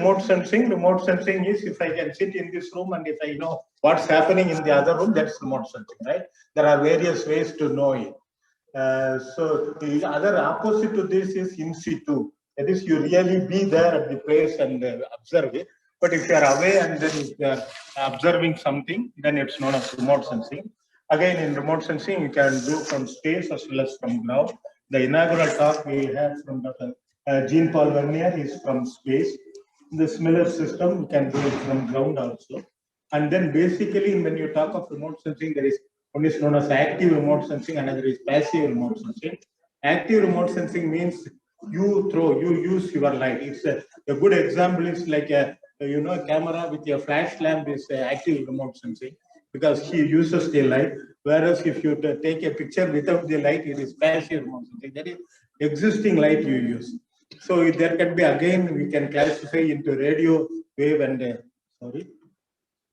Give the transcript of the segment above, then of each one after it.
remote sensing? Remote sensing is if I can sit in this room and if I know what's happening in the other room, that's remote sensing, right? There are various ways to know it. So the other opposite to this is in situ. That is, you really be there at the place and observe it. But if you are away and then if you are observing something, then it's known as remote sensing. Again, in remote sensing, you can do from space as well as from ground. The inaugural talk we had from Dr. Jean-Paul Vernier is from space. The similar system, you can do it from ground also. And then basically, when you talk of remote sensing, there is one is known as active remote sensing, another is passive remote sensing. Active remote sensing means you use your light. It's a good example is like a camera with your flash lamp is active remote sensing because he uses the light. Whereas if you take a picture without the light, it is passive remote sensing. That is existing light you use. So there can be again we can classify into radio wave and sorry.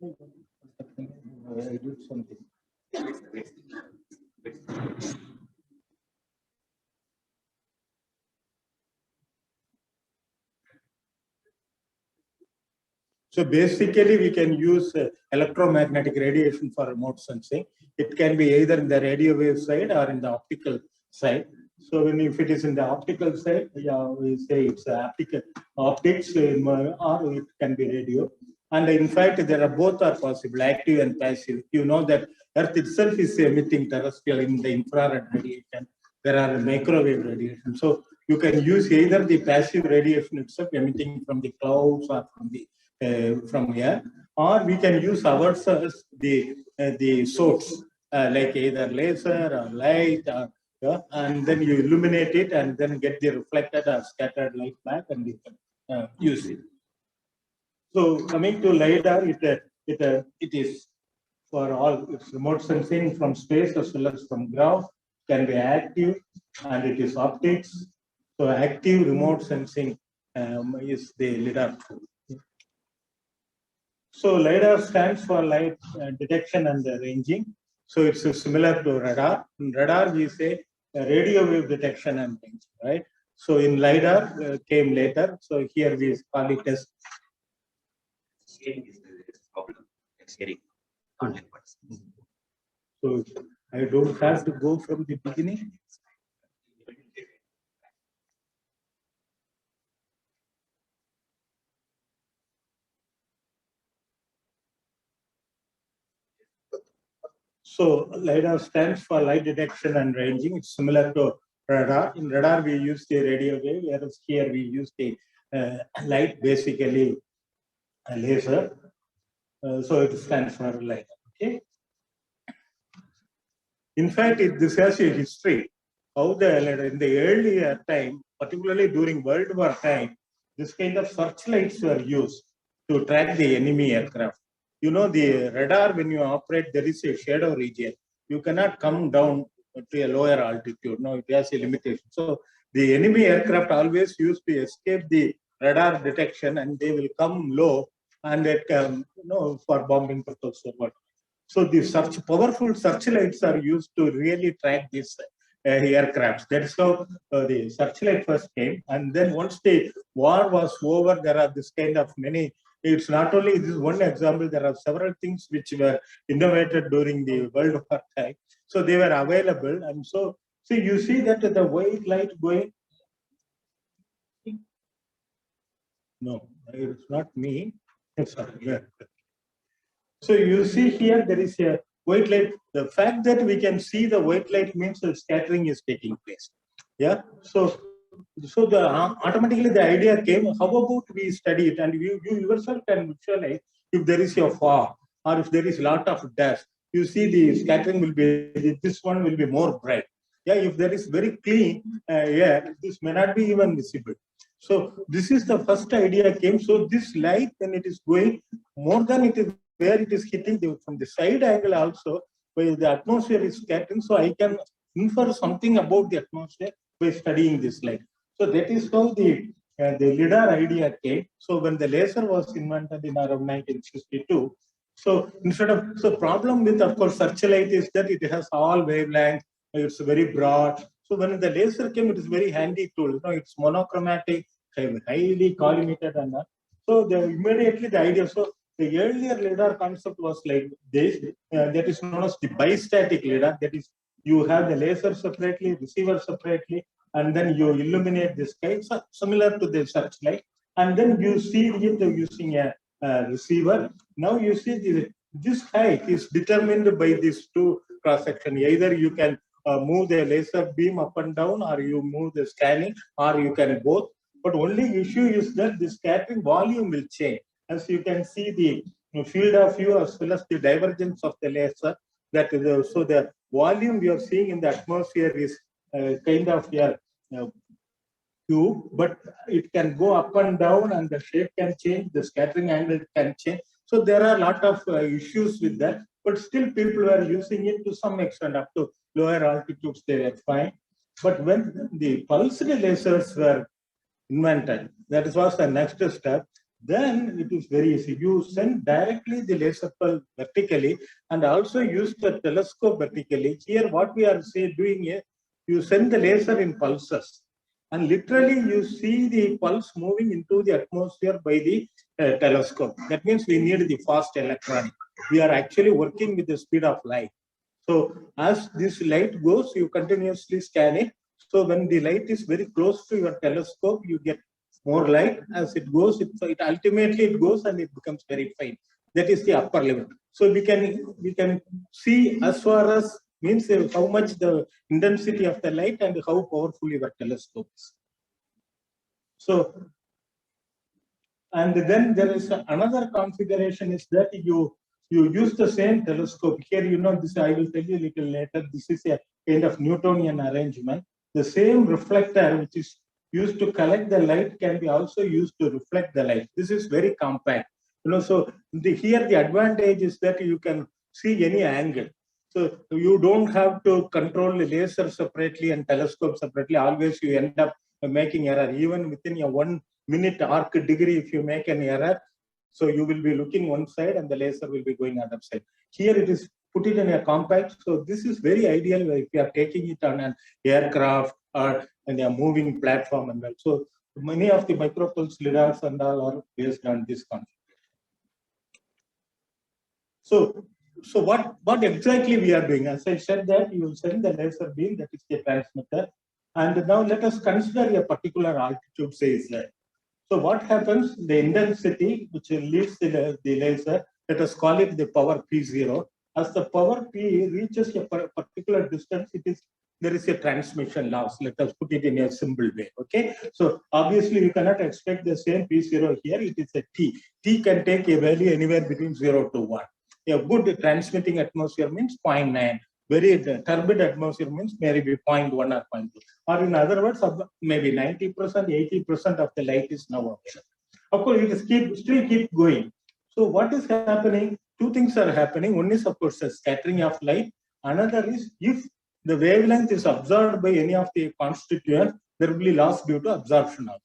I did something. So basically, we can use electromagnetic radiation for remote sensing. It can be either in the radio wave side or in the optical side. So if it is in the optical side, yeah, we say it's optics, or it can be radio. And in fact, there are both are possible, active and passive. You know that Earth itself is emitting terrestrial in the infrared radiation. There are microwave radiation. So you can use either the passive radiation itself emitting from the clouds or from here, or we can use ourselves the source like either laser or light, and then you illuminate it and then get the reflected or scattered light back and you can use it. So coming to LiDAR, it is for all it's remote sensing from space as well as from ground, can be active, and it is optics. So active remote sensing is the Lidar tool. So LiDAR stands for light detection and ranging. So it's similar to radar. In radar, we say radio wave detection and ranging, right? So in LiDAR came later. So here we call it as problem. So I don't have to go from the beginning. So LiDAR stands for light detection and ranging. It's similar to radar. In radar, we use the radio wave, whereas here we use the light, basically a laser. So it stands for light. Okay. In fact, this has a history. How in the earlier time, particularly during World War time, this kind of searchlights were used to track the enemy aircraft. You know, the radar, when you operate, there is a shadow region. You cannot come down to a lower altitude. No, it has a limitation. So the enemy aircraft always used to escape the radar detection and they will come low and it for bombing purposes. So the powerful searchlights are used to really track these aircrafts. That's how the searchlight first came. And then once the war was over, there are this kind of many. It's not only this one example, there are several things which were innovated during the World War time. So they were available. And so you see that the white light going. No, it's not me. Sorry. So you see here, there is a white light. The fact that we can see the white light means the scattering is taking place. Yeah. So automatically the idea came, how about we study it and you yourself can visualize if there is a fog or if there is a lot of dust, you see the scattering will be, this one will be more bright. Yeah, if there is very clean air, this may not be even visible. So this is the first idea came. So this light, when it is going, more than it is where it is hitting from the side angle also, where the atmosphere is scattering. So I can infer something about the atmosphere by studying this light. So that is how the Lidar idea came. So when the laser was invented in around 1962, so problem with, of course, searchlight is that it has all wavelengths, it's very broad. So when the laser came, it is very handy tool. It's monochromatic, highly collimated and So immediately the idea, so the earlier lidar concept was like this, that is known as the bistatic lidar, that is you have the laser separately, receiver separately, and then you illuminate the sky, so similar to the searchlight, and then you see it using a receiver. Now you see this height is determined by these two cross section. Either you can move the laser beam up and down, or you move the scanning, or you can both. But only issue is that the scattering volume will change. As you can see, the field of view as well as the divergence of the laser. That is so the volume we are seeing in the atmosphere is kind of a cube, but it can go up and down, and the shape can change, the scattering angle can change. So there are a lot of issues with that, but still people were using it to some extent. Up to lower altitudes, they were fine. But when the pulsed lasers were invented, that was the next step. Then it is very easy. You send directly the laser pulse vertically and also use the telescope vertically. Here, what we are doing is you send the laser in pulses, and literally you see the pulse moving into the atmosphere by the telescope. That means we need the fast electronic. We are actually working with the speed of light. So as this light goes, you continuously scan it. So when the light is very close to your telescope, you get more light. As it goes, it ultimately it goes and it becomes very faint. That is the upper limit. So we can see as far as means how much the intensity of the light and how powerful your telescope is. So, and then there is another configuration is that you use the same telescope. Here, this I will tell you a little later. This is a kind of Newtonian arrangement. The same reflector which is used to collect the light can be also used to reflect the light. This is very compact. So here the advantage is that you can see any angle. So you don't have to control the laser separately and telescope separately. Always you end up making error. Even within a 1 minute arc degree, if you make an error, so you will be looking one side and the laser will be going other side. Here it is put it in a compact. So this is very ideal if you are taking it on an aircraft or in a moving platform and all. So many of the micropulse lidars and all are based on this concept. So what exactly we are doing? As I said that you will send the laser beam, that is the transmitter. And now let us consider a particular altitude, say Z. So what happens? The intensity which leads the laser, let us call it the power P0. As the power P reaches a particular distance, there is a transmission loss. Let us put it in a simple way. Okay. So obviously you cannot expect the same P0 here. It is a T. T can take a value anywhere between 0 to 1. A good transmitting atmosphere means 0.9. Very turbid atmosphere means maybe 0.1 or 0.2. Or in other words, maybe 90%, 80% of the light is now observed. Of course, it still keep going. So what is happening? Two things are happening. One is, of course, the scattering of light. Another is if the wavelength is absorbed by any of the constituents, there will be loss due to absorption also.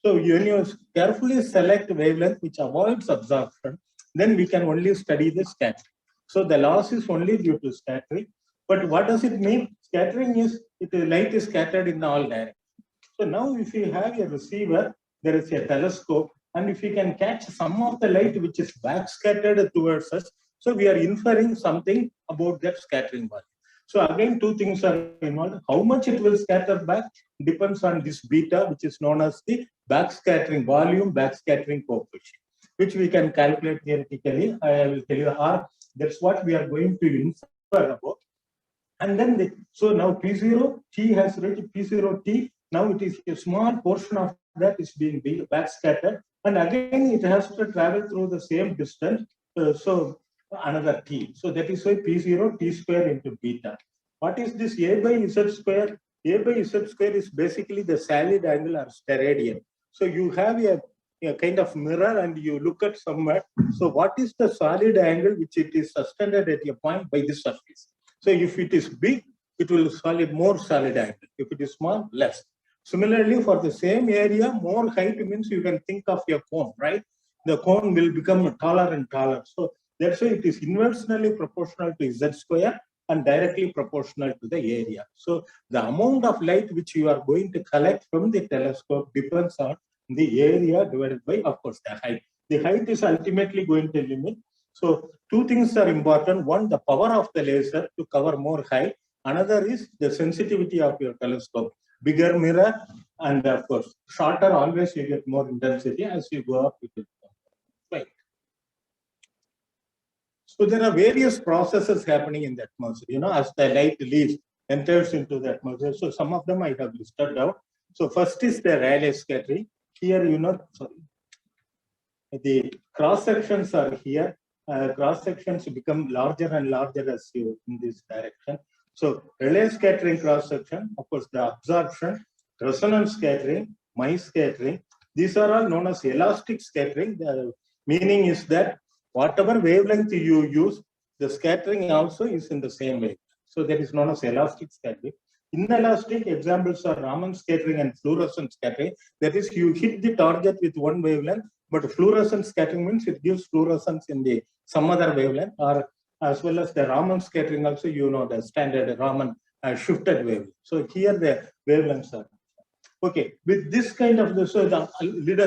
So when you carefully select wavelength which avoids absorption, then we can only study the scattering. So the loss is only due to scattering. But what does it mean? Scattering is light is scattered in all directions. So now if you have a receiver, there is a telescope, and if we can catch some of the light which is back scattered towards us, so we are inferring something about that scattering volume. So again, two things are involved. How much it will scatter back depends on this beta, which is known as the backscattering volume, backscattering coefficient, which we can calculate theoretically. I will tell you, that's what we are going to infer about. And then, so now P0, T has reached P0T. Now it is a small portion of that is being backscattered. And again, it has to travel through the same distance. So another T. So that is why P0, T square into beta. What is this A by Z square? A by Z square is basically the solid angle or steradian. So you have a kind of mirror and you look at somewhere. So what is the solid angle which it is suspended at a point by this surface? So if it is big, it will more solid angle. If it is small, less. Similarly, for the same area, more height means you can think of a cone, right? The cone will become taller and taller. So that's why it is inversely proportional to Z square and directly proportional to the area. So the amount of light which you are going to collect from the telescope depends on the area divided by, of course, the height. The height is ultimately going to limit. So two things are important. One, the power of the laser to cover more height. Another is the sensitivity of your telescope. Bigger mirror, and of course, shorter, always you get more intensity as you go up with it. Right. So there are various processes happening in the atmosphere, as the light leaves, enters into the atmosphere. So some of them I have listed down. So first is the Rayleigh scattering. Here, the cross sections are here. Cross sections become larger and larger as you in this direction. So Rayleigh scattering cross section, of course, the absorption, resonance scattering, Mie scattering. These are all known as elastic scattering. The meaning is that whatever wavelength you use, the scattering also is in the same way. So that is known as elastic scattering. Inelastic examples are Raman scattering and fluorescent scattering. That is, you hit the target with one wavelength, but fluorescent scattering means it gives fluorescence in the some other wavelength, or as well as the Raman scattering also, the standard Raman shifted wavelength. So here the wavelengths are. Okay, with this kind of Lidar,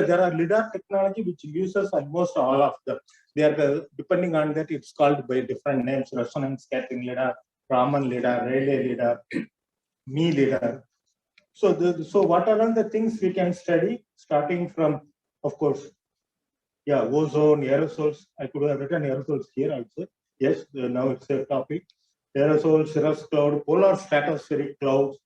there are Lidar technology which uses almost all of them. They are depending on that, it's called by different names: resonance scattering Lidar, Raman Lidar, Rayleigh Lidar, Mie Lidar. So what are all the things we can study, starting from, of course, ozone, aerosols. I could have written aerosols here also. Yes, now it's a topic. Aerosol, cirrus cloud, polar stratospheric clouds,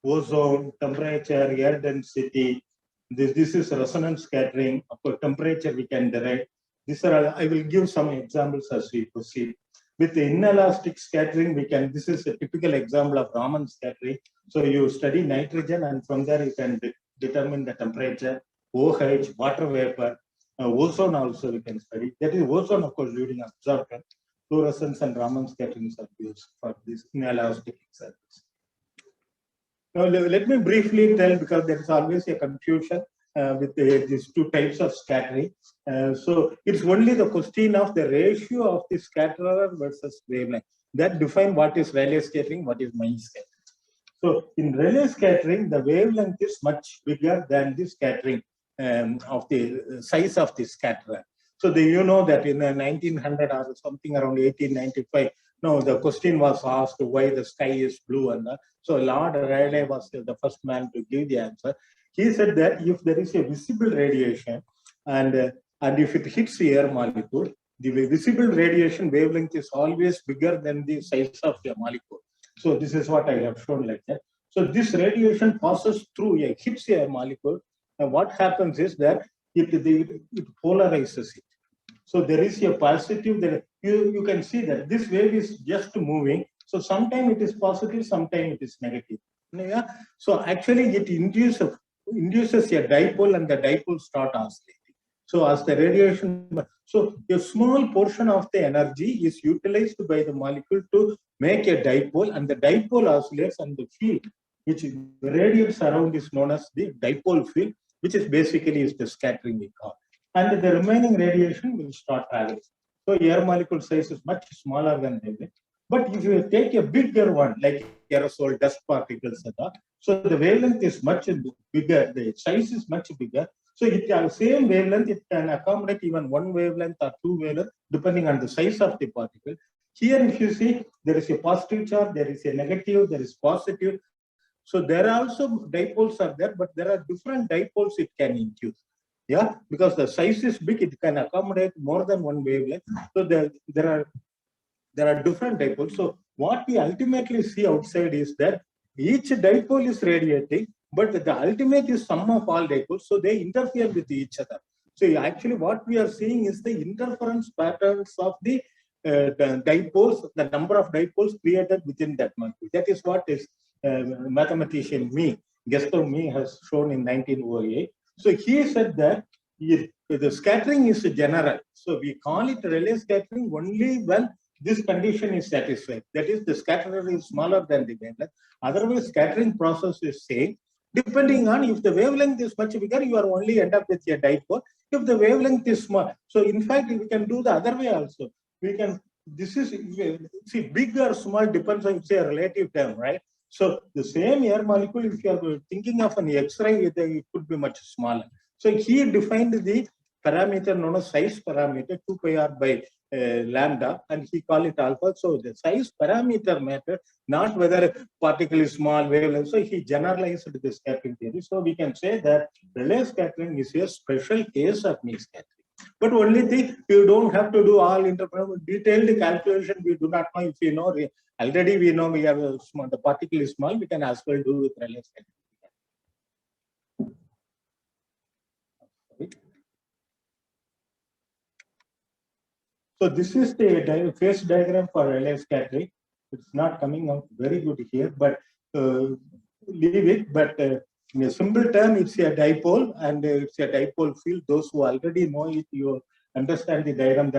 ozone, temperature, air density. This is resonance scattering. Of course, temperature we can derive. I will give some examples as we proceed. With the inelastic scattering, this is a typical example of Raman scattering. So you study nitrogen, and from there you can determine the temperature, OH, water vapor. Ozone also we can study. That is ozone, of course, during absorption. Fluorescence and Raman scattering are used for these inelastic examples. Now, let me briefly tell, because there is always a confusion with these two types of scattering. So it's only the question of the ratio of the scatterer versus wavelength that define what is Rayleigh scattering, what is Mie scattering. So in Rayleigh scattering, the wavelength is much bigger than the scattering of the size of the scatterer. So you know that in 1900 or something around 1895, the question was asked why the sky is blue, and so Lord Rayleigh was the first man to give the answer. He said that if there is a visible radiation and if it hits the air molecule, the visible radiation wavelength is always bigger than the size of the molecule. So this is what I have shown like that. So this radiation passes through, hits the air molecule, and what happens is that it polarizes it. So there is a positive that you can see that this wave is just moving. So sometimes it is positive, sometimes it is negative. Yeah. So actually it induces a dipole, and the dipole start oscillating. So as the radiation, so a small portion of the energy is utilized by the molecule to make a dipole, and the dipole oscillates, and the field which radiates around is known as the dipole field, which is basically is the scattering we call. And the remaining radiation will start traveling. So air molecule size is much smaller than wavelength. But if you take a bigger one, like aerosol, dust particles, so the wavelength is much bigger, the size is much bigger. So it has same wavelength, it can accommodate even one wavelength or two wavelengths, depending on the size of the particle. Here, if you see, there is a positive charge, there is a negative, there is positive. So there are also dipoles are there, but there are different dipoles it can induce. Yeah, because the size is big, it can accommodate more than one wavelength. So there are different dipoles. So what we ultimately see outside is that each dipole is radiating, but the ultimate is sum of all dipoles. So they interfere with each other. So actually what we are seeing is the interference patterns of the dipoles, the number of dipoles created within that molecule. That is what is mathematician Gaston Mie has shown in 1908. So he said that the scattering is general. So we call it Rayleigh scattering only when this condition is satisfied. That is, the scatterer is smaller than the wavelength. Otherwise, scattering process is same. Depending on if the wavelength is much bigger, you are only end up with a dipole. If the wavelength is small, so in fact, we can do the other way also. We can. This is big or small depends on, it's a relative term, right? So the same air molecule, if you are thinking of an X-ray, it could be much smaller. So he defined the parameter known as size parameter 2 pi r by lambda, and he called it alpha. So the size parameter matter, not whether particle is small, wavelength. So he generalized the scattering theory. So we can say that Rayleigh scattering is a special case of Mie scattering. But only thing, you don't have to do all detailed calculation. We do not know if you know. Already we know we have the particle is small. We can as well do with Rayleigh scattering. So this is the phase diagram for Rayleigh scattering. It's not coming out very good here, but leave it. But in a simple term, it's a dipole, and it's a dipole field. Those who already know it, you understand the diagram.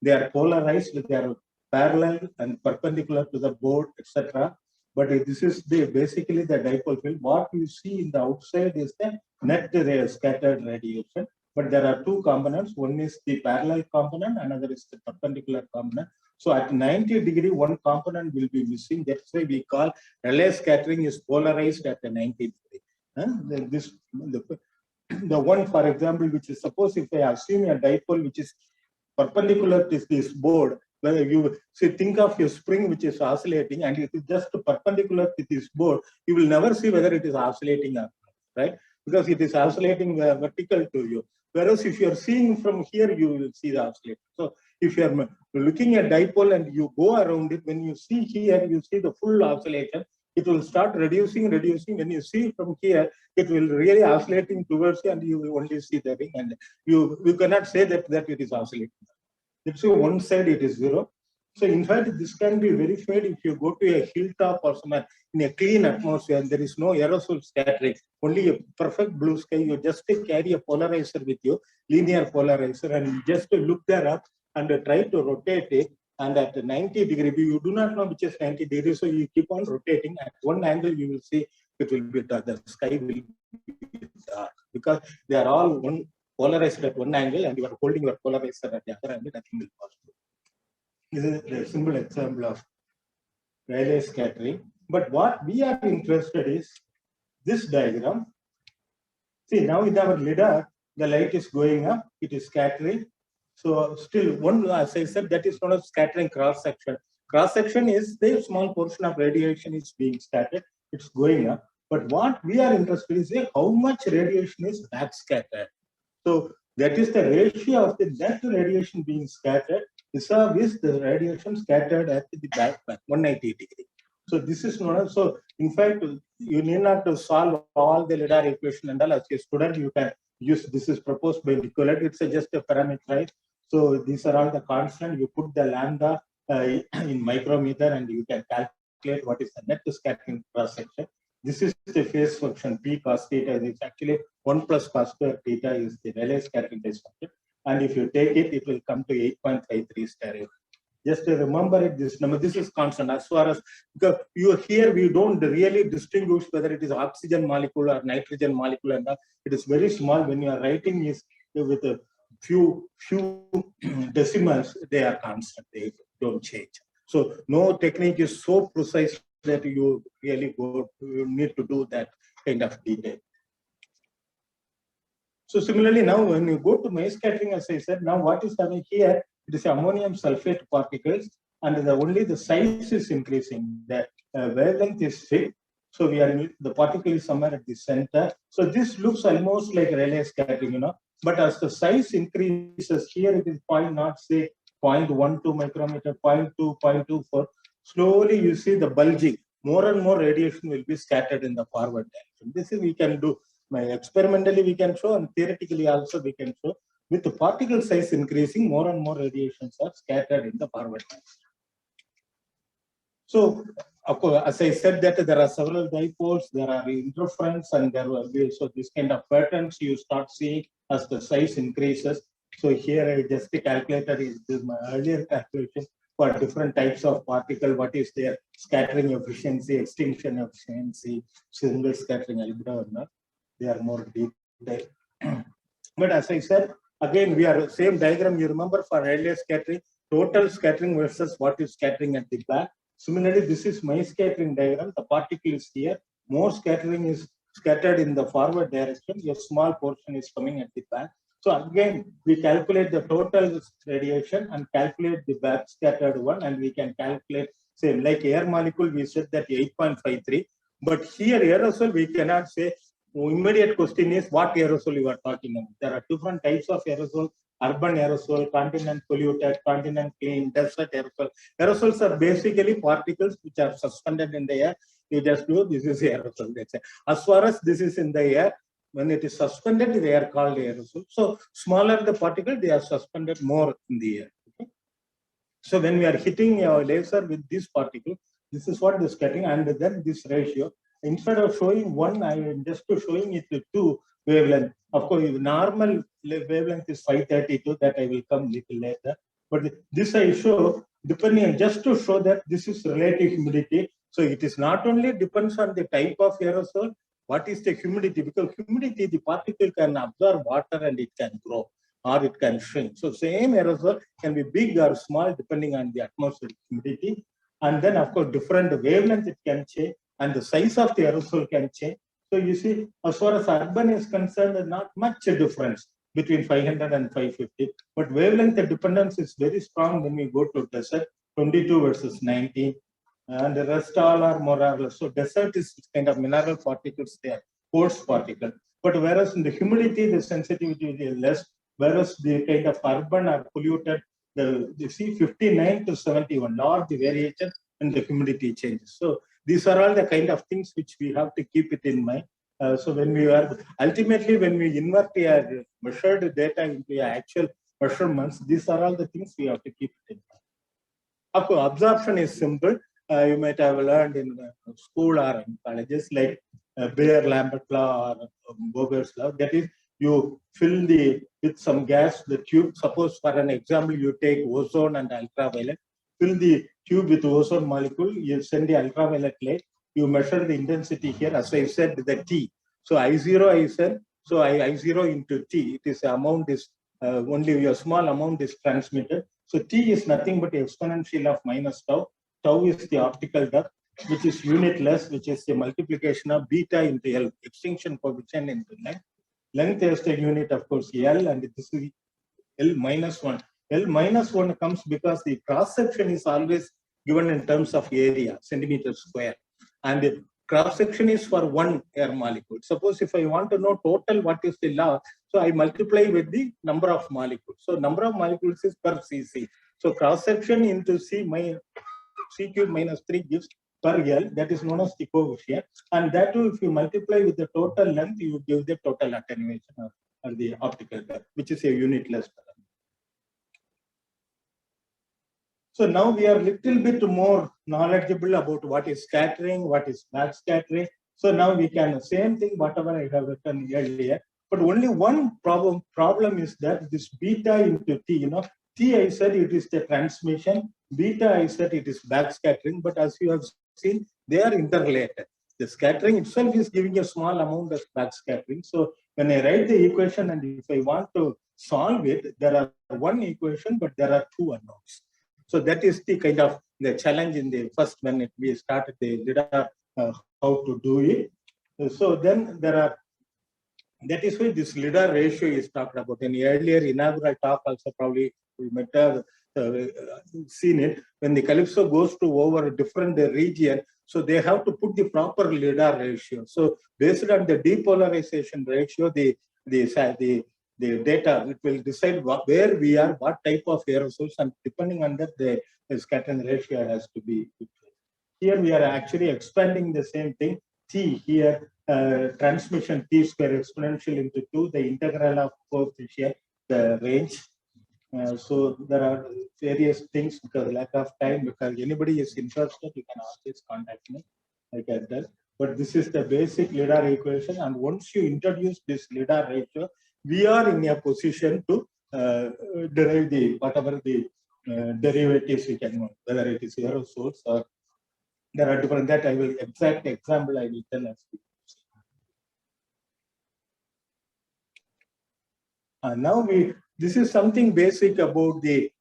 They are polarized, they are parallel and perpendicular to the board, etc. But this is basically the dipole field. What you see in the outside is the net scattered radiation. But there are two components. One is the parallel component, another is the perpendicular component. So at 90 degree, one component will be missing. That's why we call Rayleigh scattering is polarized at the 90 degree. The one, for example, which is, suppose if I assume a dipole which is perpendicular to this board, where you think of your spring which is oscillating and it is just perpendicular to this board, you will never see whether it is oscillating or not, right? Because it is oscillating vertical to you. Whereas if you are seeing from here, you will see the oscillator. So if you are looking at dipole and you go around it, when you see here, you see the full oscillation, it will start reducing. When you see from here, it will really oscillating towards you, and you will only see the ring, and you cannot say that it is oscillating. So one side it is zero. So in fact, this can be verified if you go to a hilltop or somewhere in a clean atmosphere and there is no aerosol scattering, only a perfect blue sky. You just carry a polarizer with you, linear polarizer, and just look there up and try to rotate it. And at 90 degree, you do not know which is 90 degrees, so you keep on rotating. At one angle, you will see it will be dark. The sky will be dark because they are all one polarized at one angle, and you are holding your polarizer at the other angle. Nothing will pass through. This is the simple example of Rayleigh scattering. But what we are interested is this diagram. See, now in our lidar, the light is going up, it is scattering. So still one, as I said, that is known as scattering cross section. Cross section is the small portion of radiation is being scattered, it's going up. But what we are interested in is how much radiation is back scattered. So that is the ratio of the net radiation being scattered vis-a-vis the radiation scattered at the back 190 degree. So this is known as, so in fact, you need not to solve all the lidar equation and all. As a student, you can use, this is proposed by Nicolette, it's just a parameter. So these are all the constant, you put the lambda in micrometer and you can calculate what is the net scattering cross section. This is the phase function P cos theta. It's actually 1 plus cos square theta is the Rayleigh scattering function. And if you take it, it will come to 8.53 stereo. Just remember it, this number, this is constant as far as, because here we don't really distinguish whether it is oxygen molecule or nitrogen molecule, and it is very small. When you are writing is with a few decimals, they are constant, they don't change. So no technique is so precise that you really you need to do that kind of detail. So similarly, now when you go to Mie scattering, as I said, now what is happening here? It is ammonium sulfate particles, and only the size is increasing. The wavelength is fixed. So we are the particle is somewhere at the center. So this looks almost like Rayleigh scattering, But as the size increases, here it is 0.12 micrometer, 0.2, 0.24. Slowly you see the bulging. More and more radiation will be scattered in the forward direction. This is we can do. Experimentally we can show, and theoretically also we can show. With the particle size increasing, more and more radiations are scattered in the forward direction. So, of course, as I said that there are several dipoles, there are interference, and there will be so this kind of patterns you start seeing as the size increases. So here I just calculated is my earlier calculation for different types of particle. What is their scattering efficiency, extinction efficiency, single scattering algebra? They are more detailed. But as I said, again, we are same diagram. You remember for Rayleigh scattering, total scattering versus what is scattering at the back. Similarly, this is Mie scattering diagram. The particle is here. More scattering is scattered in the forward direction, a small portion is coming at the back. So again, we calculate the total radiation and calculate the back scattered one, and we can calculate same like air molecule. We said that 8.53, but here aerosol we cannot say. Immediate question is what aerosol you are talking about. There are different types of aerosol: urban aerosol, continent polluted, continent clean, desert aerosol. Aerosols are basically particles which are suspended in the air. You just do this is aerosol. That's it. As far as this is in the air, when it is suspended, they are called aerosol. So smaller the particle, they are suspended more in the air. Okay? So when we are hitting a laser with this particle, this is what is getting, and then this ratio. Instead of showing one, I am just showing it to two wavelength. Of course, the normal wavelength is 532. That I will come little later. But this I show depending on just to show that this is relative humidity. So it is not only depends on the type of aerosol. What is the humidity? Because humidity, the particle can absorb water and it can grow or it can shrink. So same aerosol can be big or small depending on the atmospheric humidity. And then of course different wavelength it can change and the size of the aerosol can change. So you see, as far as urban is concerned, there's not much difference between 500 and 550. But wavelength dependence is very strong when we go to desert, 22 versus 19. And the rest all are more or less. So desert is kind of mineral particles there, coarse particle. But whereas in the humidity, the sensitivity is less, whereas the kind of urban or polluted, you see 59 to 71, large variation in the humidity changes. So these are all the kind of things which we have to keep it in mind. So when we are, ultimately when we invert our measured data into actual measurements, these are all the things we have to keep it in mind. Of course, absorption is simple. You might have learned in school or in colleges like Beer-Lambert law or Boger's law. That is, you fill with some gas the tube. Suppose for an example, you take ozone and ultraviolet. Fill the tube with ozone molecule. You send the ultraviolet light. You measure the intensity here. As I said, the T. So I0 I said. So I0 into T. It is the amount is only a small amount is transmitted. So T is nothing but exponential of minus tau. Tau is the optical depth, which is unitless, which is the multiplication of beta into L, extinction coefficient into length. Length is the unit, of course, L, and this is L minus 1. L minus 1 comes because the cross section is always given in terms of area, centimeter square. And the cross section is for one air molecule. Suppose if I want to know total what is the law, so I multiply with the number of molecules. So number of molecules is per cc. So cross section into C cube minus 3 gives per L, that is known as the coefficient. And that too, if you multiply with the total length, you give the total attenuation or the optical depth, which is a unitless term. So now we are a little bit more knowledgeable about what is scattering, what is backscattering. So now we can, same thing, whatever I have written earlier, but only one problem is that this beta into T, T I said it is the transmission, beta I said it is backscattering, but as you have seen, they are interrelated. The scattering itself is giving a small amount of backscattering. So when I write the equation and if I want to solve it, there are one equation, but there are two unknowns. So that is the kind of the challenge in the first when we started the Lidar, how to do it. So then there are, that is why this Lidar ratio is talked about. In the earlier inaugural talk also probably we might have seen it. When the Calypso goes to over a different region, so they have to put the proper Lidar ratio. So based on the depolarization ratio, the data, it will decide where we are, what type of aerosols, and depending on that, the scattering ratio has to be. Here we are actually expanding the same thing. T here, transmission T square exponential into 2, the integral of coefficient, the range. So there are various things because lack of time, because anybody is interested, you can always contact me. I can tell. But this is the basic Lidar equation. And once you introduce this Lidar ratio, we are in a position to derive the whatever the derivatives we can know, whether it is aerosols or there are different, that I will exact example I will tell us. Now this is something basic about the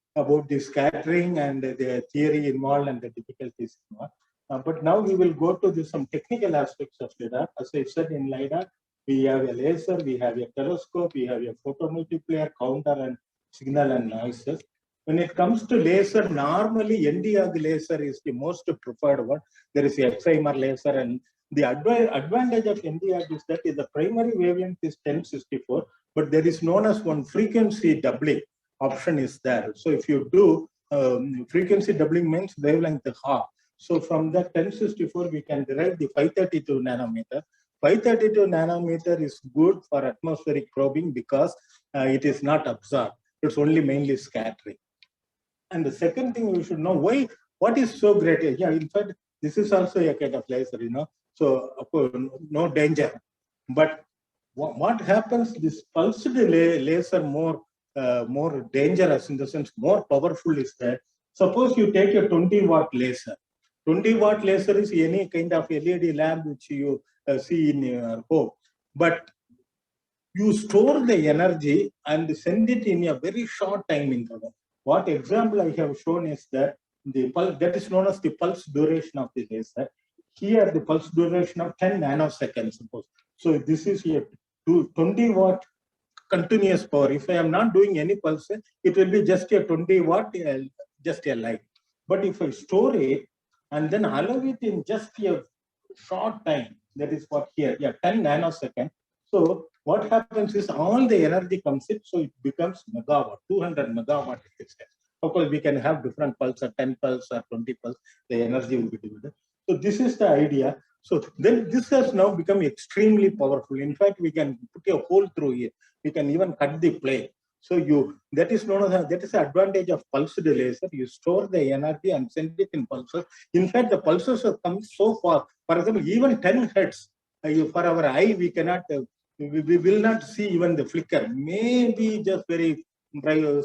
scattering and the theory involved and the difficulties involved. But now we will go to some technical aspects of LiDAR. As I said, in LiDAR, we have a laser, we have a telescope, we have a photomultiplier, counter, and signal and noises. When it comes to laser, normally Nd:YAG laser is the most preferred one. There is a Excimer laser, and the advantage of Nd:YAG is that the primary wavelength is 1064, but there is known as one frequency doubling option is there. So if you do frequency doubling means wavelength half. So from that 1064, we can derive the 532 nanometer. 532 nanometer is good for atmospheric probing because it is not absorbed. It's only mainly scattering. And the second thing we should know, what is so great? Yeah, in fact, this is also a kind of laser, So of course, no danger. But what happens? This pulsed laser more dangerous in the sense more powerful is that suppose you take a 20-watt laser. 20-watt laser is any kind of LED lamp which you see in your home, but you store the energy and send it in a very short time interval. What example I have shown is that that is known as the pulse duration of the laser. Here, the pulse duration of 10 nanoseconds, suppose. So this is a 20-watt continuous power. If I am not doing any pulse, it will be just a 20-watt, just a light. But if I store it and then allow it in just a short time, that is what here, 10 nanoseconds. So what happens is all the energy comes in, so it becomes megawatt, 200 megawatt. Of course, we can have different pulse, or 10 pulse or 20 pulse, the energy will be divided. So this is the idea. So then this has now become extremely powerful. In fact, we can put a hole through here. We can even cut the plane. So that is known as that is the advantage of pulsed laser. You store the energy and send it in pulses. In fact, the pulses have come so far. For example, even 10 hertz. For our eye, we cannot. We will not see even the flicker. Maybe just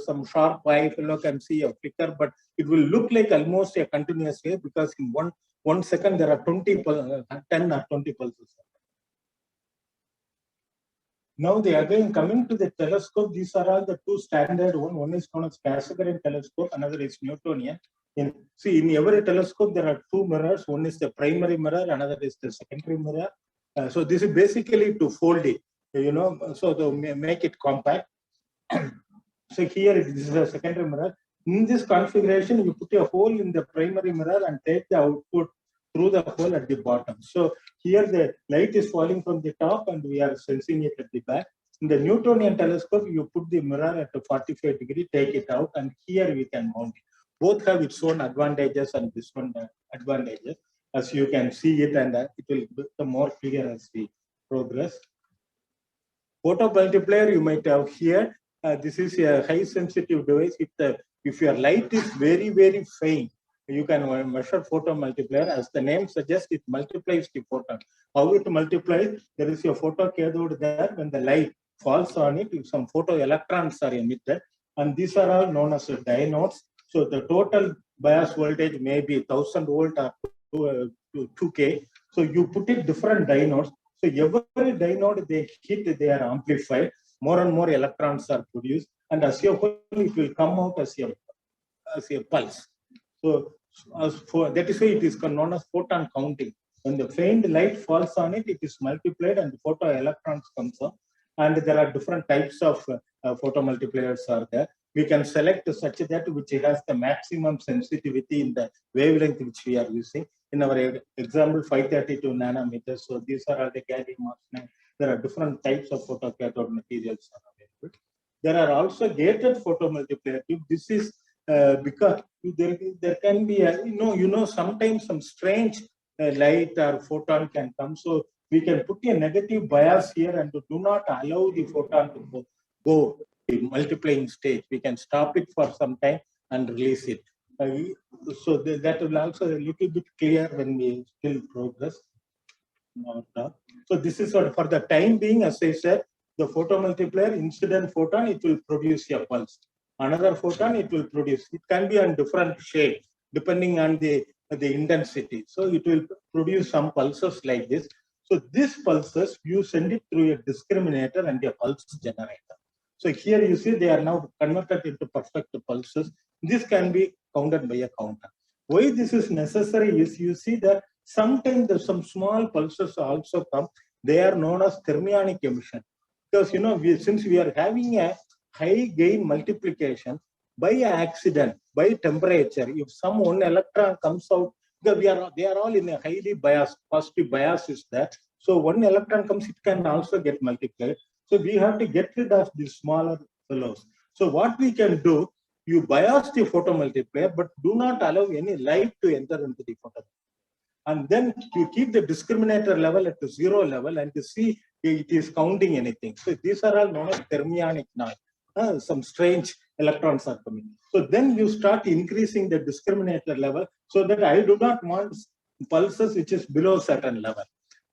some sharp eye fellow can see a flicker, but it will look like almost a continuous wave because in one second there are 10 or 20 pulses. Now again coming to the telescope, these are all the two standard one. One is known as Cassegrain telescope, another is Newtonian. In every telescope there are two mirrors. One is the primary mirror, another is the secondary mirror. So this is basically to fold it, so to make it compact. So here this is a secondary mirror. In this configuration, you put a hole in the primary mirror and take the output through the hole at the bottom. So here the light is falling from the top and we are sensing it at the back. In the Newtonian telescope, you put the mirror at a 45 degree, take it out, and here we can mount it. Both have its own advantages and this one advantages. As you can see it, and it will become more clear as we progress. Photomultiplier you might have here. This is a high sensitive device. If your light is very, very faint, you can measure photomultiplier. As the name suggests, it multiplies the photon. How it multiplies? There is a photocathode there. When the light falls on it, some photoelectrons are emitted. And these are all known as diodes. So the total bias voltage may be 1000 volt or 2K. So you put it different diodes. So every diode they hit, they are amplified. More and more electrons are produced. And as a whole, it will come out as a pulse. So that is why it is known as photon counting. When the faint light falls on it, it is multiplied and the photoelectrons comes up. And there are different types of photomultipliers are there. We can select such that which has the maximum sensitivity in the wavelength which we are using. In our example, 532 nanometers. So these are all the gallium arsenide. There are different types of photocathode materials are available. There are also gated photomultiplier. This is because there can be sometimes some strange light or photon can come. So we can put a negative bias here and do not allow the photon to go to multiplying stage. We can stop it for some time and release it. So that will also a little bit clear when we still progress. So this is what for the time being, as I said, the photomultiplier, incident photon, it will produce a pulse. Another photon, it will produce. It can be on different shades depending on the intensity. So it will produce some pulses like this. So these pulses, you send it through a discriminator and a pulse generator. So here you see they are now converted into perfect pulses. This can be counted by a counter. Why this is necessary is you see that sometimes there's some small pulses also come. They are known as thermionic emission. Because, since we are having a high gain multiplication by accident, by temperature, if some one electron comes out, they are all in a highly biased, positive bias is there. So one electron comes, it can also get multiplied. So we have to get rid of these smaller fellows. So what we can do, you bias the photomultiplier, but do not allow any light to enter into the photomultiplier. And then you keep the discriminator level at the 0 level and to see it is counting anything. So these are all known as thermionic noise. Some strange electrons are coming. So then you start increasing the discriminator level so that I do not want pulses which is below certain level.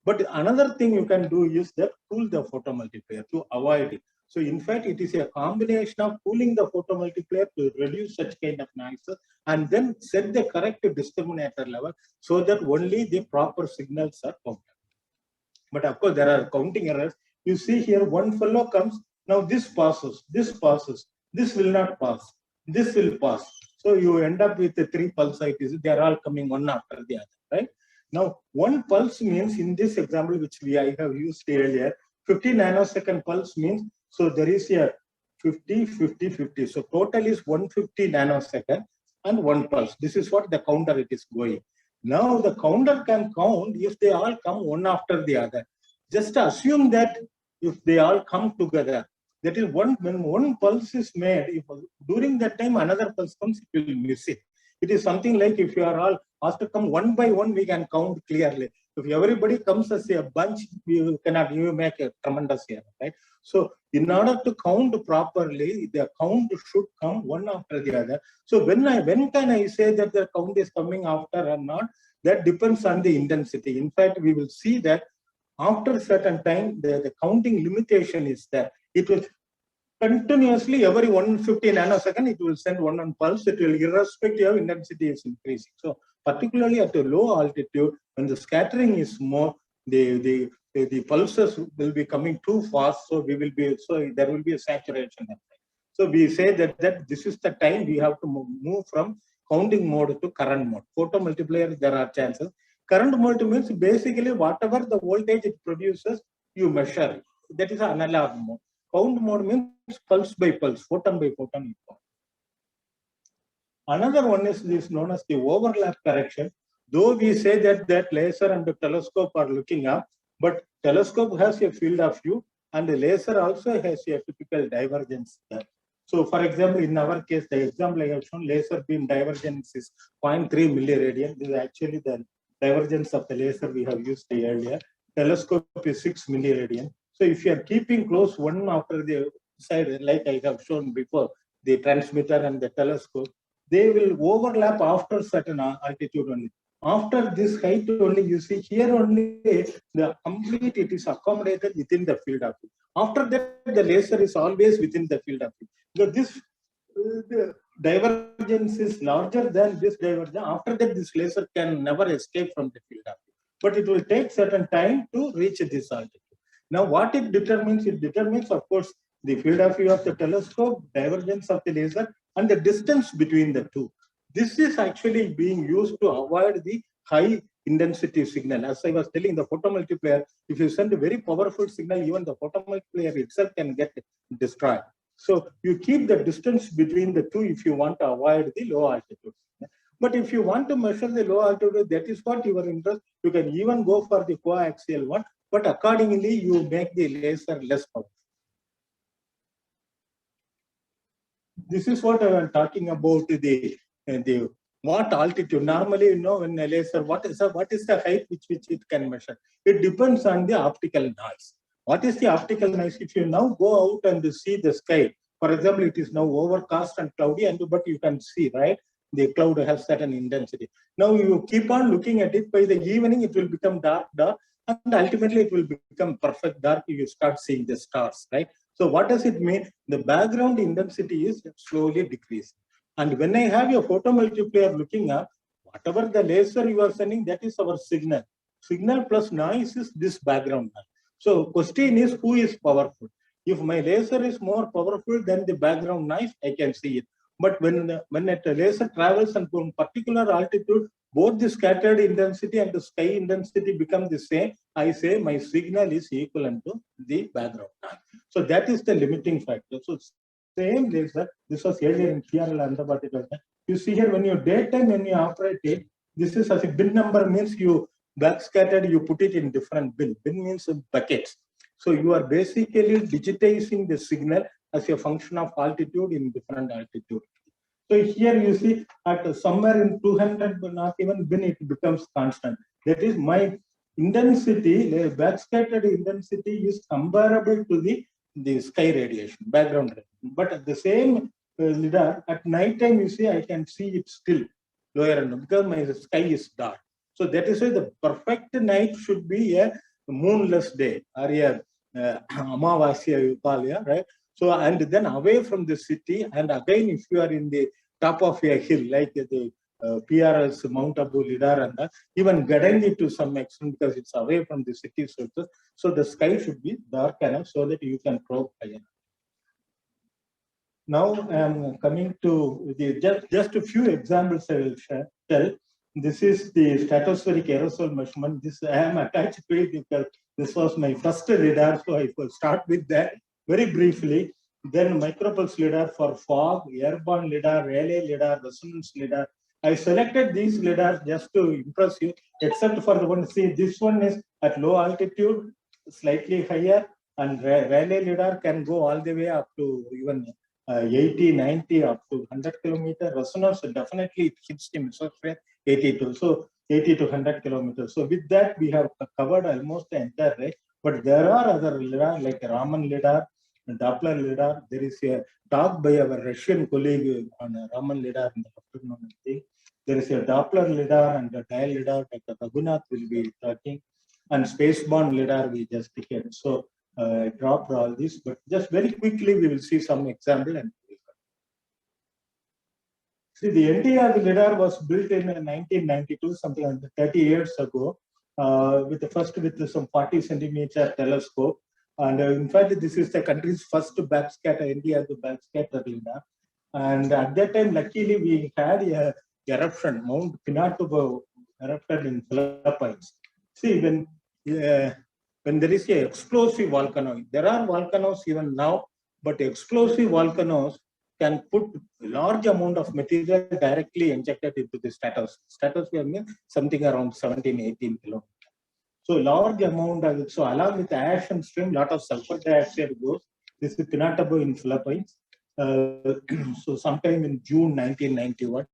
But another thing you can do is that cool the photomultiplier to avoid it. So in fact, it is a combination of cooling the photomultiplier to reduce such kind of noises and then set the correct discriminator level so that only the proper signals are counted. But of course, there are counting errors. You see here, one fellow comes, now this passes, this will not pass, this will pass. So you end up with the 3 pulses, they are all coming one after the other, right? Now, one pulse means in this example, which I have used earlier, 50 nanosecond pulse means, so there is a 50, 50, 50. So total is 150 nanosecond and one pulse. This is what the counter it is going. Now the counter can count if they all come one after the other. Just assume that if they all come together, that is when one pulse is made, if during that time another pulse comes, it will miss it. It is something like if you are all asked to come one by one, we can count clearly. If everybody comes as a bunch, you make a tremendous error, right? So in order to count properly, the count should come one after the other. So when can I say that the count is coming after or not? That depends on the intensity. In fact, we will see that after a certain time, the counting limitation is there. It will continuously, every 150 nanosecond, it will send one pulse. It will, irrespective of intensity, is increasing. So particularly at a low altitude, when the scattering is more, the pulses will be coming too fast. So there will be a saturation. So we say that this is the time we have to move from counting mode to current mode. Photomultiplier, there are chances. Current mode means basically whatever the voltage it produces, you measure. That is an analog mode. Count mode means pulse by pulse, photon by photon. Another one is this known as the overlap correction. Though we say that laser and the telescope are looking up, but telescope has a field of view and the laser also has a typical divergence there. So for example, in our case, the example I have shown, laser beam divergence is 0.3 milliradian. This is actually the divergence of the laser we have used earlier. Telescope is 6 milliradian. So if you are keeping close one after the side, like I have shown before, the transmitter and the telescope, they will overlap after certain altitude only. After this height only, you see here only the complete, it is accommodated within the field of view. After that, the laser is always within the field of view. Because this the divergence is larger than this divergence. After that, this laser can never escape from the field of view. But it will take certain time to reach this altitude. Now, what it determines? It determines, of course, the field of view of the telescope, divergence of the laser, and the distance between the two. This is actually being used to avoid the high intensity signal. As I was telling, the photomultiplier, if you send a very powerful signal, even the photomultiplier itself can get destroyed. So you keep the distance between the two if you want to avoid the low altitude. But if you want to measure the low altitude, that is what your interest, you can even go for the coaxial one, but accordingly, you make the laser less powerful. This is what I am talking about, the what altitude. Normally, when a laser, what is the height which it can measure? It depends on the optical noise. What is the optical noise? If you now go out and see the sky, for example, it is now overcast and cloudy, but you can see, right? The cloud has certain intensity. Now you keep on looking at it. By the evening, it will become dark, and ultimately it will become perfect dark. You start seeing the stars, right? So what does it mean? The background intensity is slowly decreasing. And when I have a photomultiplier looking up, whatever the laser you are sending, that is our signal. Signal plus noise is this background noise. So question is, who is powerful? If my laser is more powerful than the background noise, I can see it. But when a laser travels and from particular altitude, both the scattered intensity and the sky intensity become the same. I say my signal is equivalent to the background. So that is the limiting factor. So same laser, this was earlier in TRL antibiotic. You see here when you daytime, when you operate it, this is as a bin number means you back scattered, you put it in different bin. Bin means buckets. So you are basically digitizing the signal as a function of altitude in different altitude. So here you see at somewhere in 200, but not even bin, it becomes constant. That is my intensity, the backscattered intensity is comparable to the sky radiation, background radiation. But at the same lidar, at night time, you see, I can see it still lower end because my sky is dark. So that is why the perfect night should be a moonless day or a Amavasya, you call, yeah, right? So, and then away from the city, and again, if you are in the top of a hill, like the PRS, Mount Abu, Lidar, and even Gadanki to some extent, because it's away from the city sources. So the sky should be dark enough so that you can probe high enough. Now I am coming to the just a few examples I will tell. This is the stratospheric aerosol measurement. This I am attached to it because this was my first lidar, so I will start with that very briefly. Then micropulse lidar for fog, airborne lidar, relay lidar, resonance lidar. I selected these lidars just to impress you, except for the one. See, this one is at low altitude, slightly higher, and relay lidar can go all the way up to even 80, 90, up to 100 kilometers. Resonance definitely it hits the mesosphere 82. So 80 to 100 kilometers. So with that, we have covered almost the entire range. But there are other lidar like Raman lidar, Doppler lidar. There is a talk by our Russian colleague on Raman lidar in the afternoon, I think. There is a Doppler lidar and a dial lidar. Dr. Raghunath will be talking. And spaceborne lidar we just heard. So I dropped all this, but just very quickly we will see some example. And see, the NTR lidar was built in 1992, something like 30 years ago, with some 40 centimeter telescope. And in fact, this is the country's first backscatter, NTR backscatter lidar. And at that time, luckily, we had a eruption, Mount Pinatubo erupted in Philippines. See, when there is an explosive volcano, there are volcanoes even now, but explosive volcanoes can put large amount of material directly injected into the stratosphere. Stratosphere means something around 17, 18 kilometers. So large amount of it. So along with ash and stream, lot of sulfur dioxide goes. This is Pinatubo in Philippines. So sometime in June 1991.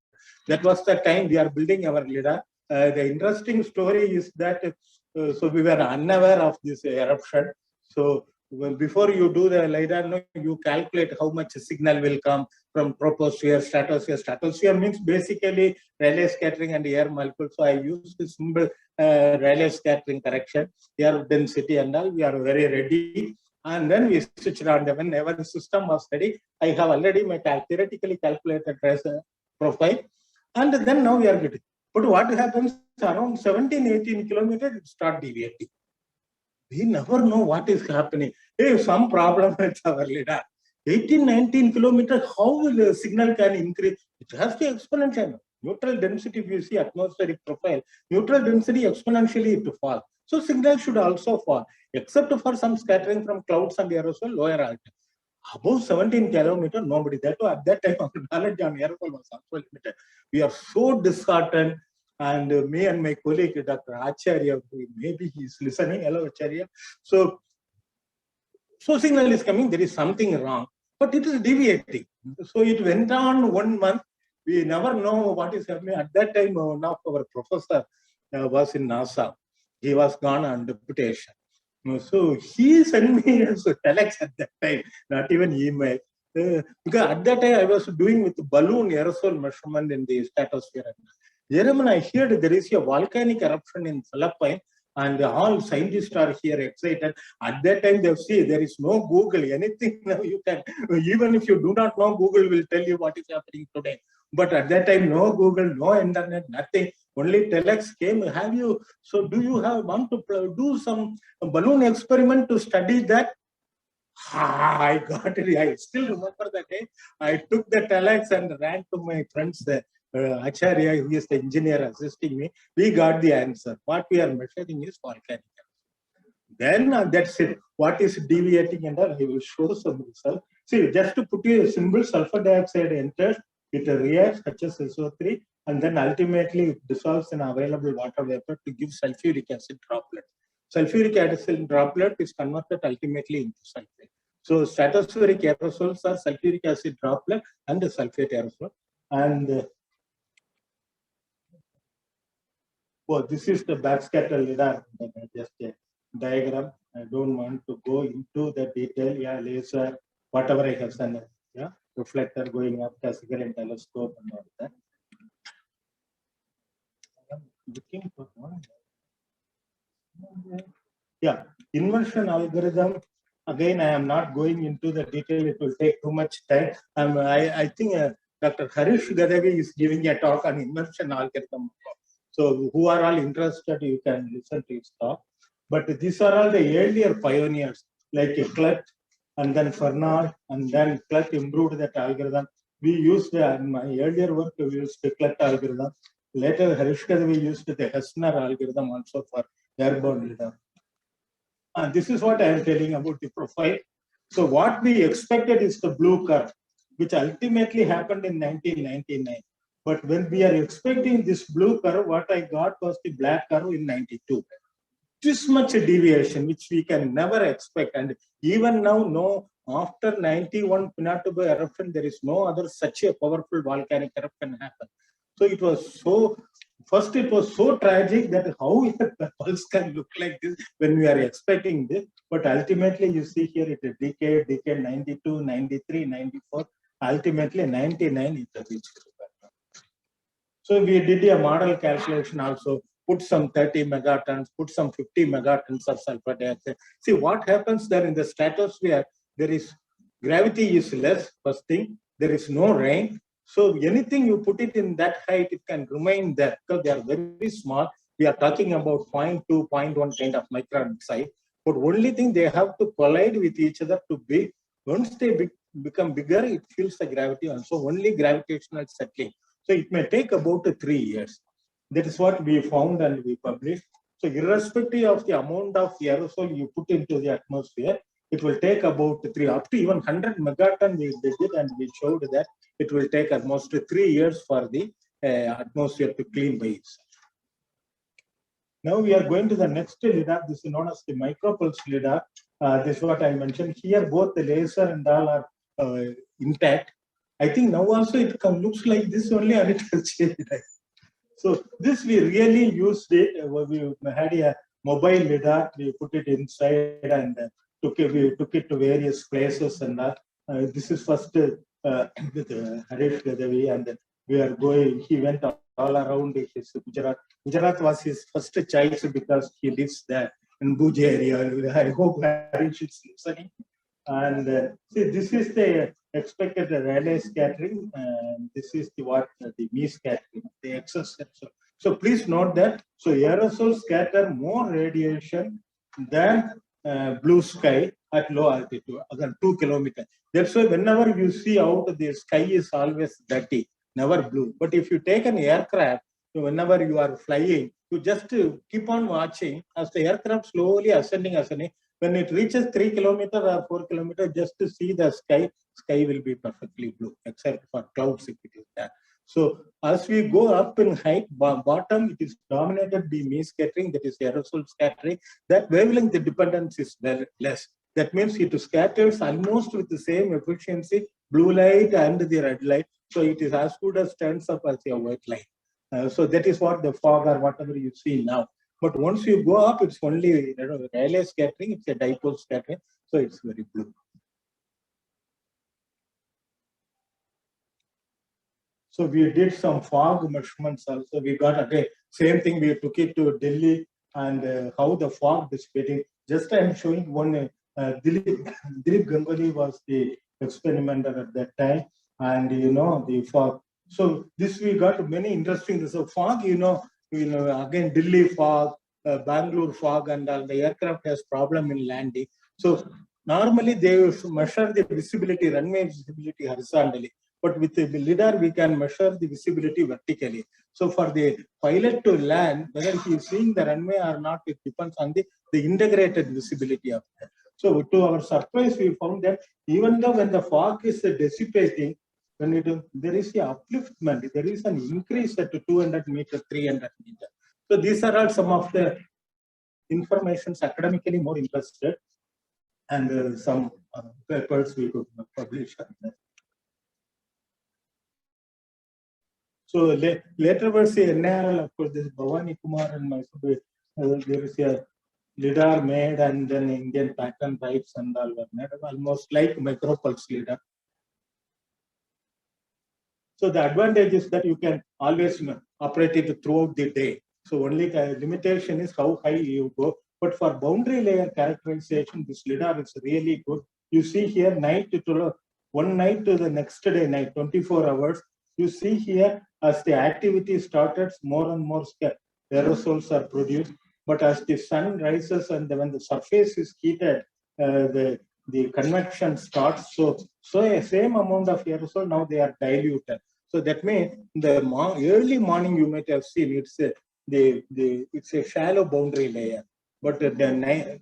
That was the time we are building our lidar. The interesting story is that so we were unaware of this eruption. So before you do the lidar, you calculate how much signal will come from troposphere, stratosphere. Stratosphere means basically Rayleigh scattering and air molecules. So I use the symbol Rayleigh scattering correction, air density and all. We are very ready. And then we switched on. Whenever the system was ready, I have already my theoretically calculated profile. And then now we are getting. But what happens around 17, 18 kilometers, it starts deviating. We never know what is happening. Hey, some problem with our lidar. 18, 19 kilometers, how will the signal can increase? It has to exponential. Neutral density, if you see atmospheric profile, neutral density exponentially to fall. So signal should also fall, except for some scattering from clouds and aerosol, lower altitude. Above 17 kilometers, nobody. That at that time, our knowledge on aerosol was also limited. We are so disheartened. And me and my colleague, Dr. Acharya, maybe he's listening. Hello, Acharya. So signal is coming. There is something wrong, but it is deviating. So it went on 1 month. We never know what is happening. At that time, one of our professor was in NASA. He was gone on deputation. So he sent me a telex at that time, not even email. Because at that time I was doing with balloon aerosol measurement in the stratosphere. A.Jayaraman, I heard there is a volcanic eruption in Philippines, and all scientists are here excited. At that time, they see there is no Google, anything now you can, even if you do not know, Google will tell you what is happening today. But at that time, no Google, no internet, nothing. Only telex came. Do you want to do some balloon experiment to study that? I got it. I still remember that day. I took the telex and ran to my friends, Acharya, who is the engineer assisting me. We got the answer. What we are measuring is volcanic. Then that's it. What is deviating and all, I will show some result. See, just to put you a symbol, sulfur dioxide enters, it reacts, HSSO3, and then ultimately it dissolves in available water vapor to give sulfuric acid droplet. Sulfuric acid droplet is converted ultimately into sulfate. So stratospheric aerosols are sulfuric acid droplet and the sulfate aerosol. And this is the backscatter lidar just diagram. I don't want to go into the detail. Yeah, laser, whatever I have done. Yeah, reflector going up, classical and telescope and all that. I am looking for one. Yeah, inversion algorithm. Again, I am not going into the detail. It will take too much time. I think Dr. Harish Gadavi is giving a talk on inversion algorithm. So who are all interested, you can listen to his talk. But these are all the earlier pioneers, like Clut and then Fernald, and then Clut improved that algorithm. We used in my earlier work, we used the Clut algorithm. Later, Harish Gadavi used the Hessner algorithm also for airborne lidar. And this is what I am telling about the profile. So what we expected is the blue curve, which ultimately happened in 1999. But when we are expecting this blue curve, what I got was the black curve in 92. This much deviation, which we can never expect. And even now, no, after 91 Pinatubo eruption, there is no other such a powerful volcanic eruption happen. So it was so, first it was so tragic that how the pulse can look like this when we are expecting this. But ultimately, you see here, it is decade 92, 93, 94, ultimately 99 it reached. So we did a model calculation also, put some 30 megatons, put some 50 megatons of sulfur dioxide. See what happens there in the stratosphere, there is gravity is less, first thing, there is no rain. So anything you put it in that height, it can remain there because they are very small. We are talking about 0.2, 0.1 kind of micron size. But only thing they have to collide with each other to be, once they become bigger, it feels the gravity also, only gravitational settling. So it may take about 3 years. That is what we found and we published. So irrespective of the amount of aerosol you put into the atmosphere, it will take about 3, up to even 100 megaton we did it, and we showed that it will take almost 3 years for the atmosphere to clean by itself. Now we are going to the next lidar. This is known as the micropulse lidar. This is what I mentioned here. Both the laser and all are intact. I think now also it looks like this only, and it has changed. So this we really used it. We had a mobile lidar. We put it inside and we took it to various places and that. This is first with Harish Gadavi, and we are going. He went all around his Gujarat. Gujarat was his first choice because he lives there in Bhuj area. I hope Harish is listening. And see, this is the expected Rayleigh scattering. This is the me scattering, the excess. So please note that. So aerosols scatter more radiation than blue sky at low altitude, again 2 kilometers. That's why whenever you see out, the sky is always dirty, never blue. But if you take an aircraft, so whenever you are flying, you just keep on watching as the aircraft slowly ascending. When it reaches 3 kilometers or 4 kilometers, just to see the sky will be perfectly blue, except for clouds if it is there. So as we go up in height, bottom it is dominated by me scattering, that is aerosol scattering. That wavelength dependence is less. That means it scatters almost with the same efficiency, blue light and the red light. So it is as good as stands up as a white light. So that is what the fog or whatever you see now. But once you go up, it's only Rayleigh scattering, it's a dipole scattering, so it's very blue. So we did some fog measurements also. We got again, same thing, we took it to Delhi and how the fog dissipating. Just I'm showing one, Dilip Ganguly was the experimenter at that time, and the fog. So this we got many interesting, so fog, again, Delhi fog, Bangalore fog, and all the aircraft has problem in landing. So Normally, they measure the visibility, runway visibility horizontally. But with the Lidar, we can measure the visibility vertically. So for the pilot to land, whether he is seeing the runway or not, it depends on the integrated visibility of that. So to our surprise, we found that even though when the fog is dissipating, when there is a upliftment, there is an increase at 200 meters, 300 meters. So these are all some of the informations academically more interested, and some papers we could publish on that. So later was the NRL, of course, this Bhavani Kumar and myself, there is a Lidar made, and then Indian pattern types and all were made, almost like micropulse Lidar. So the advantage is that you can always operate it throughout the day. So only limitation is how high you go. But for boundary layer characterization, this Lidar is really good. You see here night to one night to the next day night, 24 hours. You see here as the activity started, more and more aerosols are produced. But as the sun rises and when the surface is heated, the convection starts. So a same amount of aerosol, now they are diluted. So that means the early morning you might have seen it's a shallow boundary layer, but the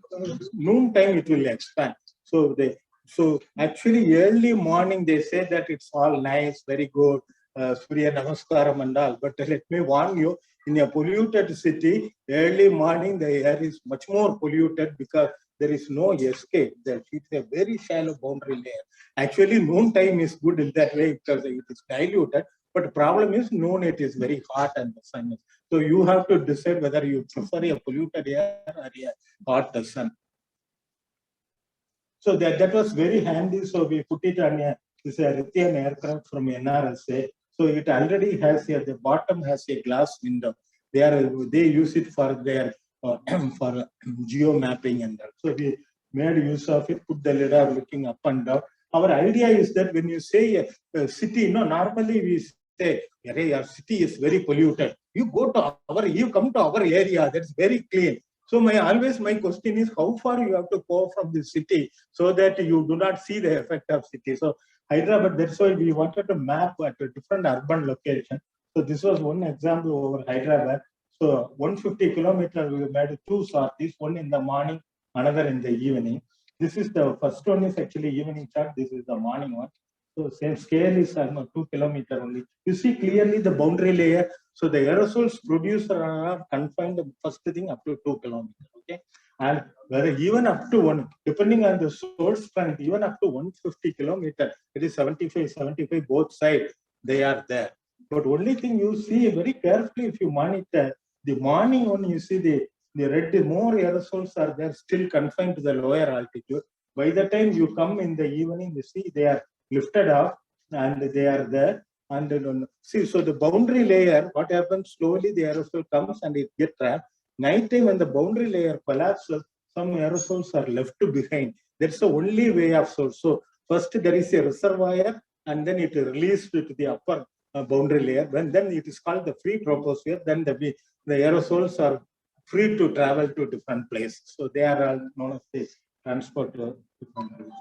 noon time it will expand. So actually early morning they say that it's all nice, very good, Surya Namaskaram and all. But let me warn you, in a polluted city, early morning the air is much more polluted because there is no escape. It's a very shallow boundary layer. Actually, noon time is good in that way because it is diluted. But the problem is noon it is very hot and the sun is. So you have to decide whether you prefer a polluted air or a hot sun. So that was very handy. So we put it on this Rithyan aircraft from NRSA. So it already has the bottom has a glass window. They use it for their for geo mapping and that. So we made use of it, put the Lidar looking up and down. Our idea is that when you say a city, normally we say, our city is very polluted. You come to our area, that's very clean. So my question is, how far you have to go from the city so that you do not see the effect of city. So Hyderabad, that's why we wanted to map at a different urban location. So this was one example over Hyderabad. So 150 kilometers, we made two sorties, one in the morning, another in the evening. This is the first one is actually evening chart. This is the morning one. So same scale is 2 kilometers only. You see clearly the boundary layer. So the aerosols produced are confined the first thing up to 2 kilometers. Okay, and even up to one, depending on the source strength, even up to 150 kilometers, it is 75 both sides. They are there. But only thing you see very carefully if you monitor the morning one, you see the red, more aerosols are there still confined to the lower altitude. By the time you come in the evening, you see they are lifted off and they are there. And see, so the boundary layer, what happens slowly, the aerosol comes and it gets trapped. Nighttime when the boundary layer collapses, some aerosols are left behind. That's the only way of source. So first there is a reservoir and then it is released to the upper boundary layer. Then it is called the free troposphere. Then the aerosols are free to travel to different places. So they are all known as the transport to different regions.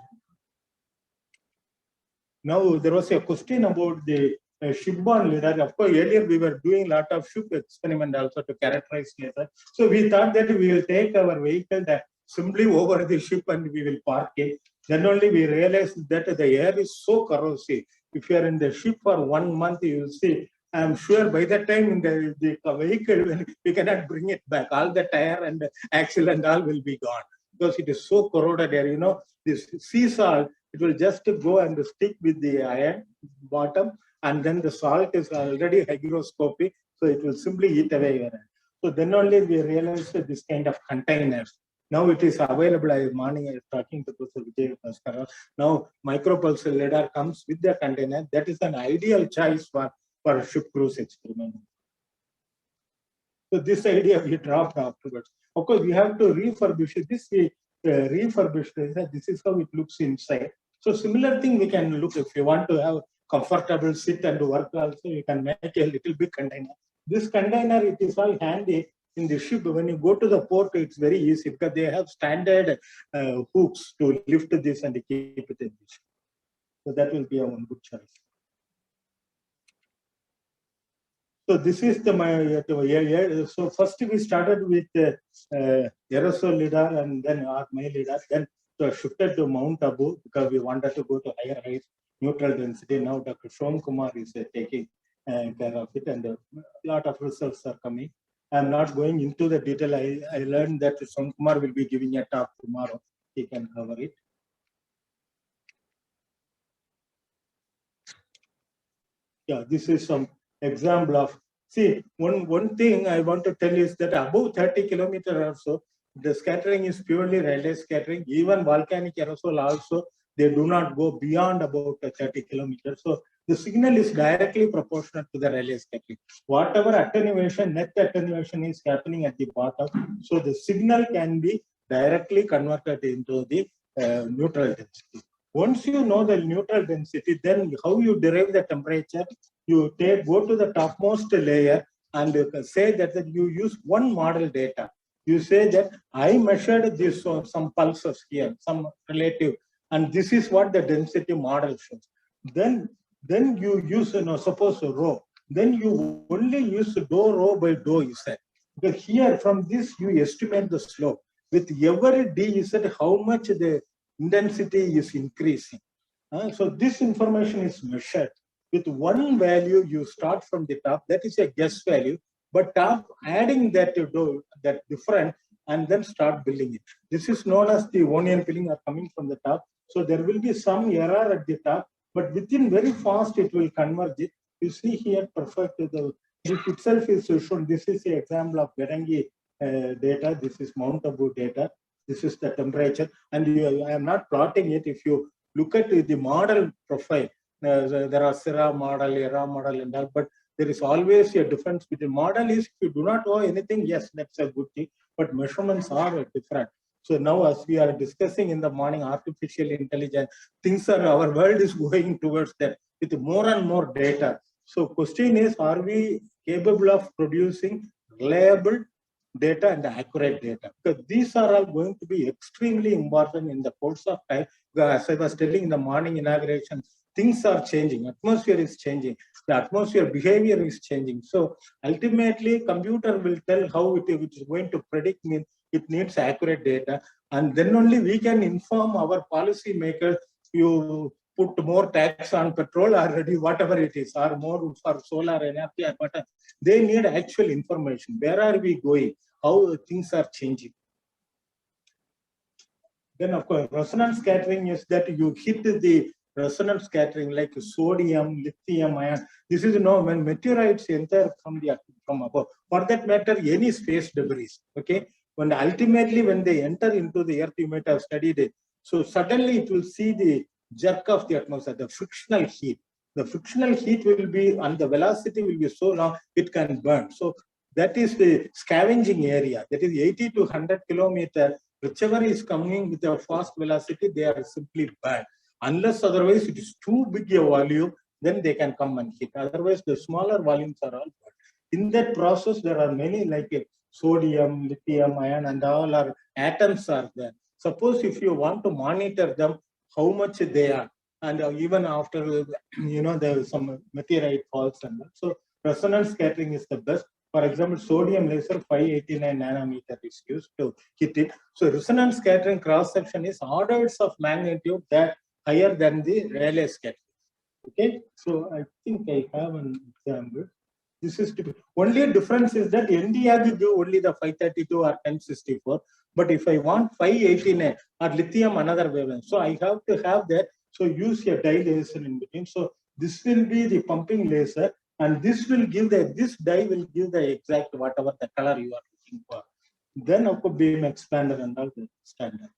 Now, there was a question about the shipborne lidar. Of course, earlier we were doing a lot of ship experiment also to characterize lidar. So we thought that we will take our vehicle simply over the ship and we will park it. Then only we realized that the air is so corrosive. If you are in the ship for 1 month, you will see. I'm sure by the time in the vehicle, we cannot bring it back. All the tire and the axle and all will be gone because it is so corroded air. This sea salt, it will just go and stick with the iron bottom, and then the salt is already hygroscopic, so it will simply eat away your hand. So then only we realized this kind of containers. Now it is available. Morning I was talking to Professor Vijay. Now micropulse lidar comes with the container. That is an ideal choice for ship cruise experiment. So this idea we dropped afterwards. Of course, we have to refurbish it. This we refurbished. This is how it looks inside. So similar thing we can look if you want to have comfortable sit and work also. You can make a little big container. This container, it is all handy. in the ship, when you go to the port, it's very easy because they have standard hooks to lift this and keep it in the ship. So that will be a one good choice. So this is so first we started with Aerosol Lidar and then my Lidar, then shifted to Mount Abu because we wanted to go to higher heights, neutral density. Now Dr. Shom Kumar is taking care of it, and a lot of results are coming. I'm not going into the detail. I learned that Shom Kumar will be giving a talk tomorrow. He can cover it. Yeah, this is some example of, see, one thing I want to tell is that above 30 kilometers or so, the scattering is purely Rayleigh scattering. Even volcanic aerosol also, they do not go beyond about 30 kilometers. So the signal is directly proportional to the Rayleigh scattering. Whatever attenuation, net attenuation is happening at the bottom, so the signal can be directly converted into the neutral density. Once you know the neutral density, then how you derive the temperature, you go to the topmost layer and say that you use one model data. You say that I measured this some pulses here, some relative, and this is what the density model shows. Then you use, suppose rho. Then you only use dou rho by dou Z. Because here from this you estimate the slope. With every d Z, how much the intensity is increasing. So this information is measured. With one value, you start from the top. That is a guess value. But top, adding that to do that different, and then start building it. This is known as the onion peeling are coming from the top. So there will be some error at the top, but within very fast it will converge it. You see here perfect. This itself is shown. This is the example of Gadanki data. This is Mount Abu data. This is the temperature, and I am not plotting it. If you look at the model profile, there are Syrah model, ERA model, and all, but there is always a difference between model. Is if you do not know anything, yes, that's a good thing, but measurements are different. So now, as we are discussing in the morning, artificial intelligence, our world is going towards that with more and more data. So question is, are we capable of producing reliable data and accurate data? Because these are all going to be extremely important in the course of time. As I was telling in the morning inauguration, things are changing, atmosphere is changing, the atmosphere behavior is changing. So ultimately, computer will tell how it is going to predict. It needs accurate data, and then only we can inform our policy makers. You put more tax on petrol or whatever it is, or more for solar energy, but they need actual information. Where are we going? How things are changing. Then, of course, resonance scattering is that you hit the resonance scattering like sodium, lithium, ion. This is when meteorites enter from above. For that matter, any space debris. Okay, when ultimately when they enter into the earth, you might have studied it. So suddenly it will see the jerk of the atmosphere, the frictional heat. The frictional heat will be, and the velocity will be so long it can burn. So that is the scavenging area. That is 80 to 100 kilometers. Whichever is coming with a fast velocity, they are simply burned. Unless otherwise it is too big a volume, then they can come and hit. Otherwise, the smaller volumes are all burned. In that process, there are many like sodium, lithium, ion, and all our atoms are there. Suppose if you want to monitor them, how much they are, and even after there is some meteorite falls and that. So resonance scattering is the best. For example, sodium laser 589 nanometer is used to hit it. So resonance scattering cross section is orders of magnitude that higher than the Rayleigh scattering. Okay, so I think I have an example. This is typical. Only difference is that NDR will give only the 532 or 1064. But if I want 589 or lithium, another wavelength. So I have to have that. So use a dye laser in between. So this will be the pumping laser, and this will give this dye will give the exact whatever the color you are looking for. Then of course beam expander and all the standard.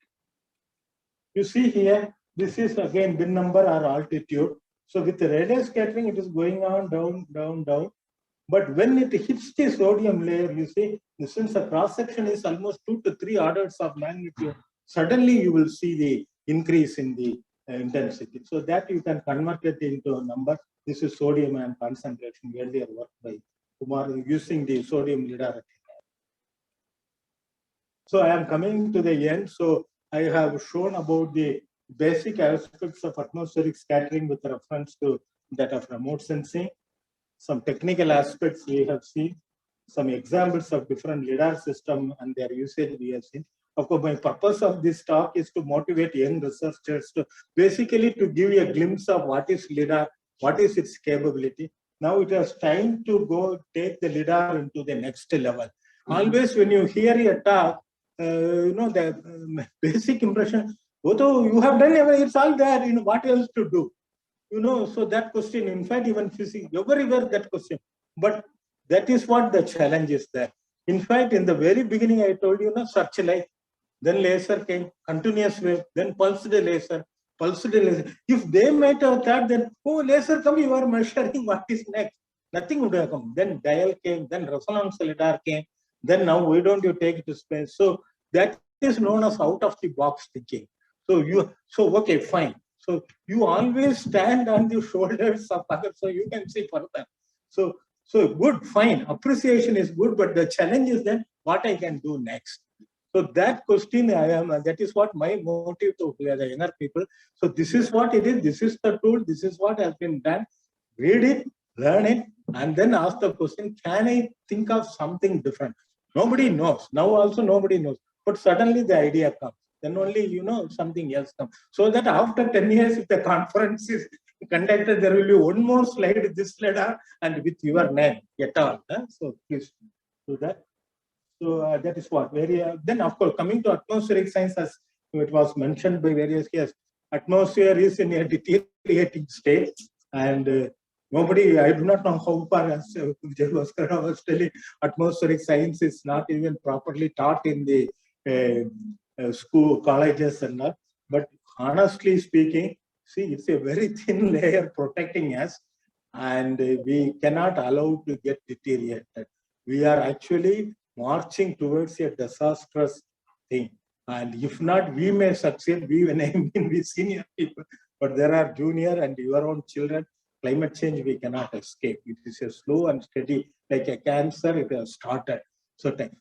You see here, this is again bin number or altitude. So with the Rayleigh scattering, it is going on down, down, down. But when it hits the sodium layer, you see, since the cross section is almost 2 to 3 orders of magnitude, suddenly you will see the increase in the intensity. So that you can convert it into a number. This is sodium ion concentration, earlier work by Kumar using the sodium lidar. So I am coming to the end. So I have shown about the basic aspects of atmospheric scattering with reference to that of remote sensing. Some technical aspects we have seen. Some examples of different Lidar system and their usage we have seen. Of course, my purpose of this talk is to motivate young researchers to basically to give you a glimpse of what is Lidar, what is its capability. Now it is time to go take the Lidar into the next level. Always when you hear a talk, the basic impression, although you have done everything, it's all there, what else to do? So that question, in fact, even physics, everywhere that question. But that is what the challenge is there. In fact, in the very beginning, I told you, searchlight, then laser came, continuous wave, then pulsed laser, pulsed laser. If they might have thought that, oh, laser come, you are measuring what is next. Nothing would have come. Then dial came, then resonance lidar came. Then now, why don't you take it to space? So that is known as out of the box thinking. So okay, fine. So you always stand on the shoulders of others so you can see further. So good, fine. Appreciation is good, but the challenge is then what I can do next. So that question that is what my motive to the younger people. So this is what it is. This is the tool. This is what has been done. Read it, learn it, and then ask the question, can I think of something different? Nobody knows. Now also nobody knows. But suddenly the idea comes. Then only, something else comes. So that after 10 years, if the conference is conducted, there will be one more slide, this letter, and with your name at all. So please do that. So that is what. Then, of course, coming to atmospheric science, as it was mentioned by various guests, atmosphere is in a deteriorating state. And nobody, I do not know how far, as Vijay was telling, atmospheric science is not even properly taught in the school, colleges and all. But honestly speaking, see, it's a very thin layer protecting us, and we cannot allow to get deteriorated. We are actually marching towards a disastrous thing. And if not, we may succeed. When I mean we senior people, but there are junior and your own children. Climate change we cannot escape. It is a slow and steady, like a cancer. It has started.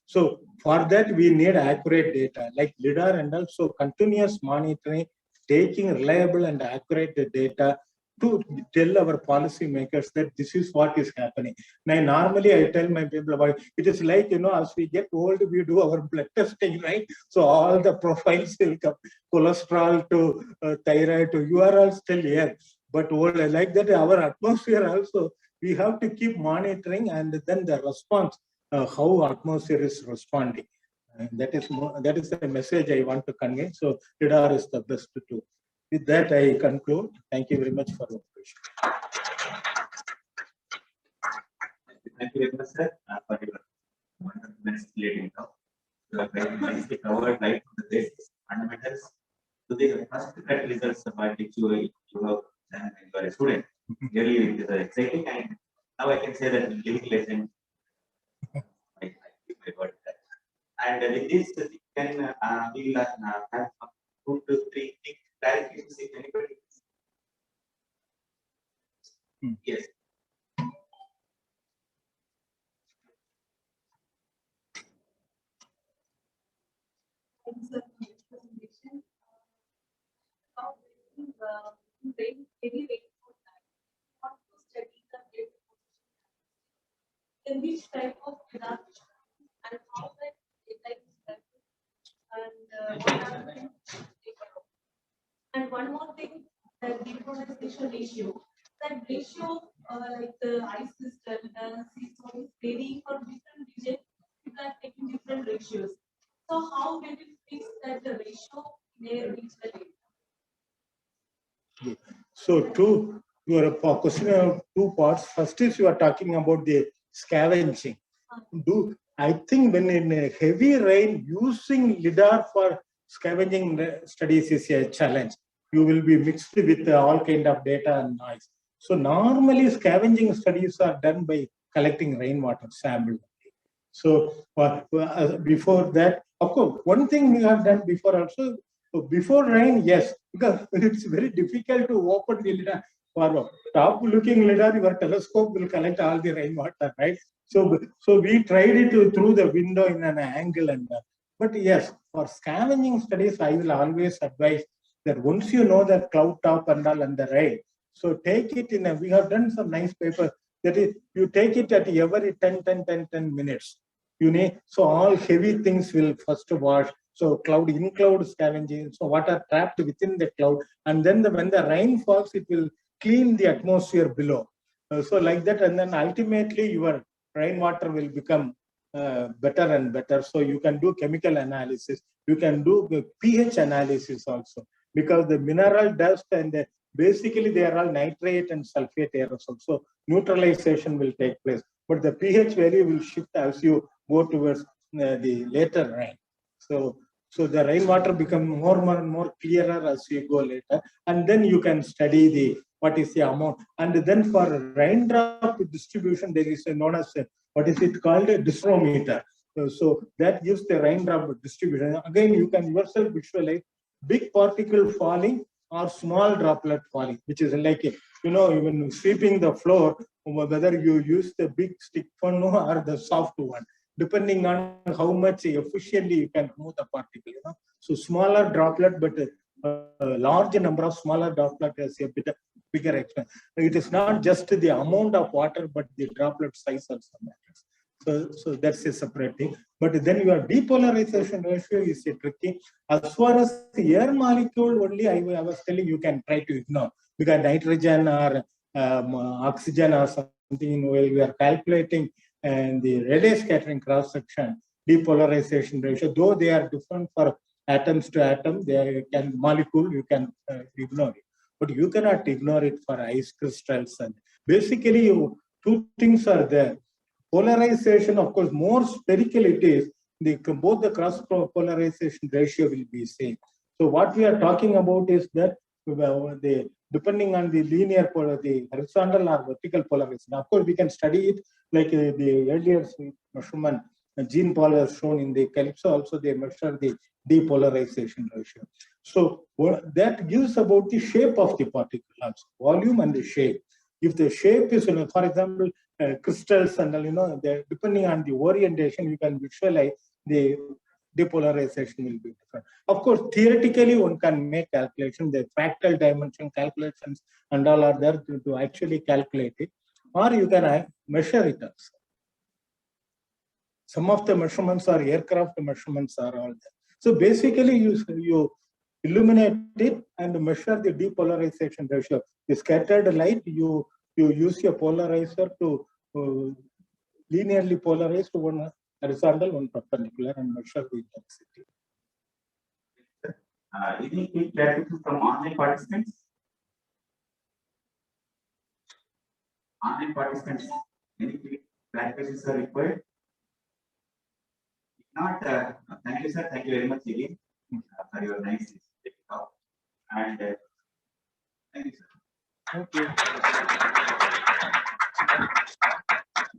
So for that we need accurate data, like Lidar, and also continuous monitoring, taking reliable and accurate data to tell our policy makers that this is what is happening. Now, normally I tell my people about it is like, as we get old, we do our blood testing, right? So all the profiles will come, cholesterol to thyroid to, you are all still here. But like that, our atmosphere also, we have to keep monitoring, and then the response, how atmosphere is responding. And that is the message I want to convey. So Lidar is the best tool. With that, I conclude. Thank you very much for the question. Thank you very much, sir, for your wonderful explaining now. You have very nicely covered right from the basics, fundamentals, to the first cut results about which you have done when you are a student. Really, it is exciting, and now I can say that living legend. I give my word that. And with this, we can we'll have 2 to 3 quick clarifications if anybody. Yes. In which type of Lidar and how that data is and what are the and one more thing, the deforestation ratio. That ratio, like the ice crystal, seesaw is varying for different regions. People are taking different ratios. So how will we fix that the ratio may reach the data? So your question have two parts. First is you are talking about the scavenging. I think when in a heavy rain, using Lidar for scavenging studies is a challenge. You will be mixed with all kind of data and noise. So normally scavenging studies are done by collecting rainwater sample. So before that, of course, one thing we have done before also, before rain, yes, because it's very difficult to open the Lidar. For top looking Lidar, your telescope will collect all the rainwater, right? So we tried it through the window in an angle, and But yes, for scavenging studies, I will always advise that once you know the cloud top and all and the rain, so take it in a, we have done some nice papers that is, you take it at every 10 minutes. You need, so all heavy things will first wash. So cloud in cloud scavenging, so water trapped within the cloud, and then when the rain falls, it will clean the atmosphere below. So like that, and then ultimately your rainwater will become better and better. So you can do chemical analysis, you can do the pH analysis also, because the mineral dust and the, basically they are all nitrate and sulfate aerosol. So neutralization will take place, but the pH value will shift as you go towards the later rain. So the rainwater become more clearer as you go later, and then you can study the what is the amount. And then for raindrop distribution, there is a known as a, what is it called, a disrometer. So that gives the raindrop distribution. Again, you can yourself visualize big particle falling or small droplet falling, which is like, even sweeping the floor, whether you use the big stick one or the soft one, depending on how much efficiently you can move the particle. So smaller droplet, but a large number of smaller droplet has a bit bigger extent. It is not just the amount of water, but the droplet size also matters. So that's a separate thing. But then your depolarization ratio is a tricky. As far as the air molecule only, I was telling you can try to ignore, because nitrogen or oxygen or something, while we are calculating and the radius scattering cross section, depolarization ratio, though they are different for atoms to atom, they can molecule, you can ignore it. But you cannot ignore it for ice crystals. And basically, two things are there. Polarization, of course, more spherical it is, both the cross polarization ratio will be same. So what we are talking about is that depending on the linear the horizontal or vertical polarization. Of course, we can study it like the earlier measurement. Jean Paul has shown in the Calypso, also they measure the depolarization ratio. So that gives about the shape of the particle, also volume and the shape. If the shape is, for example, crystals and depending on the orientation, you can visualize the depolarization will be different. Of course, theoretically, one can make calculation, the fractal dimension calculations and all are there to actually calculate it, or you can measure it also. Some of the measurements are aircraft measurements are all there. So basically, you illuminate it and measure the depolarization ratio. The scattered light, you use your polarizer to linearly polarize to one horizontal, one perpendicular, and measure the intensity. Any quick clarification from online participants? Online participants, any quick clarifications are required? If not, thank you, sir. Thank you very much again for your nice talk. And thank you, sir. Thank you.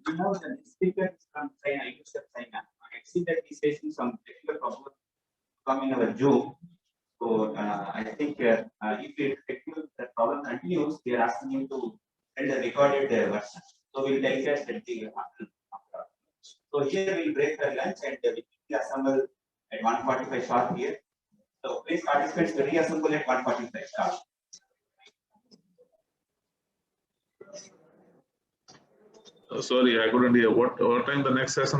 You know, the next speaker is from China, China. I see that he's facing some technical problems coming in our Zoom. So I think if the problem continues, we are asking him to send a recorded version. So we'll take care at the after. So here we'll break for lunch and we will assemble at 1:45 sharp here. So please participants to reassemble at 1:45 sharp. Sorry, I couldn't hear. What time the next session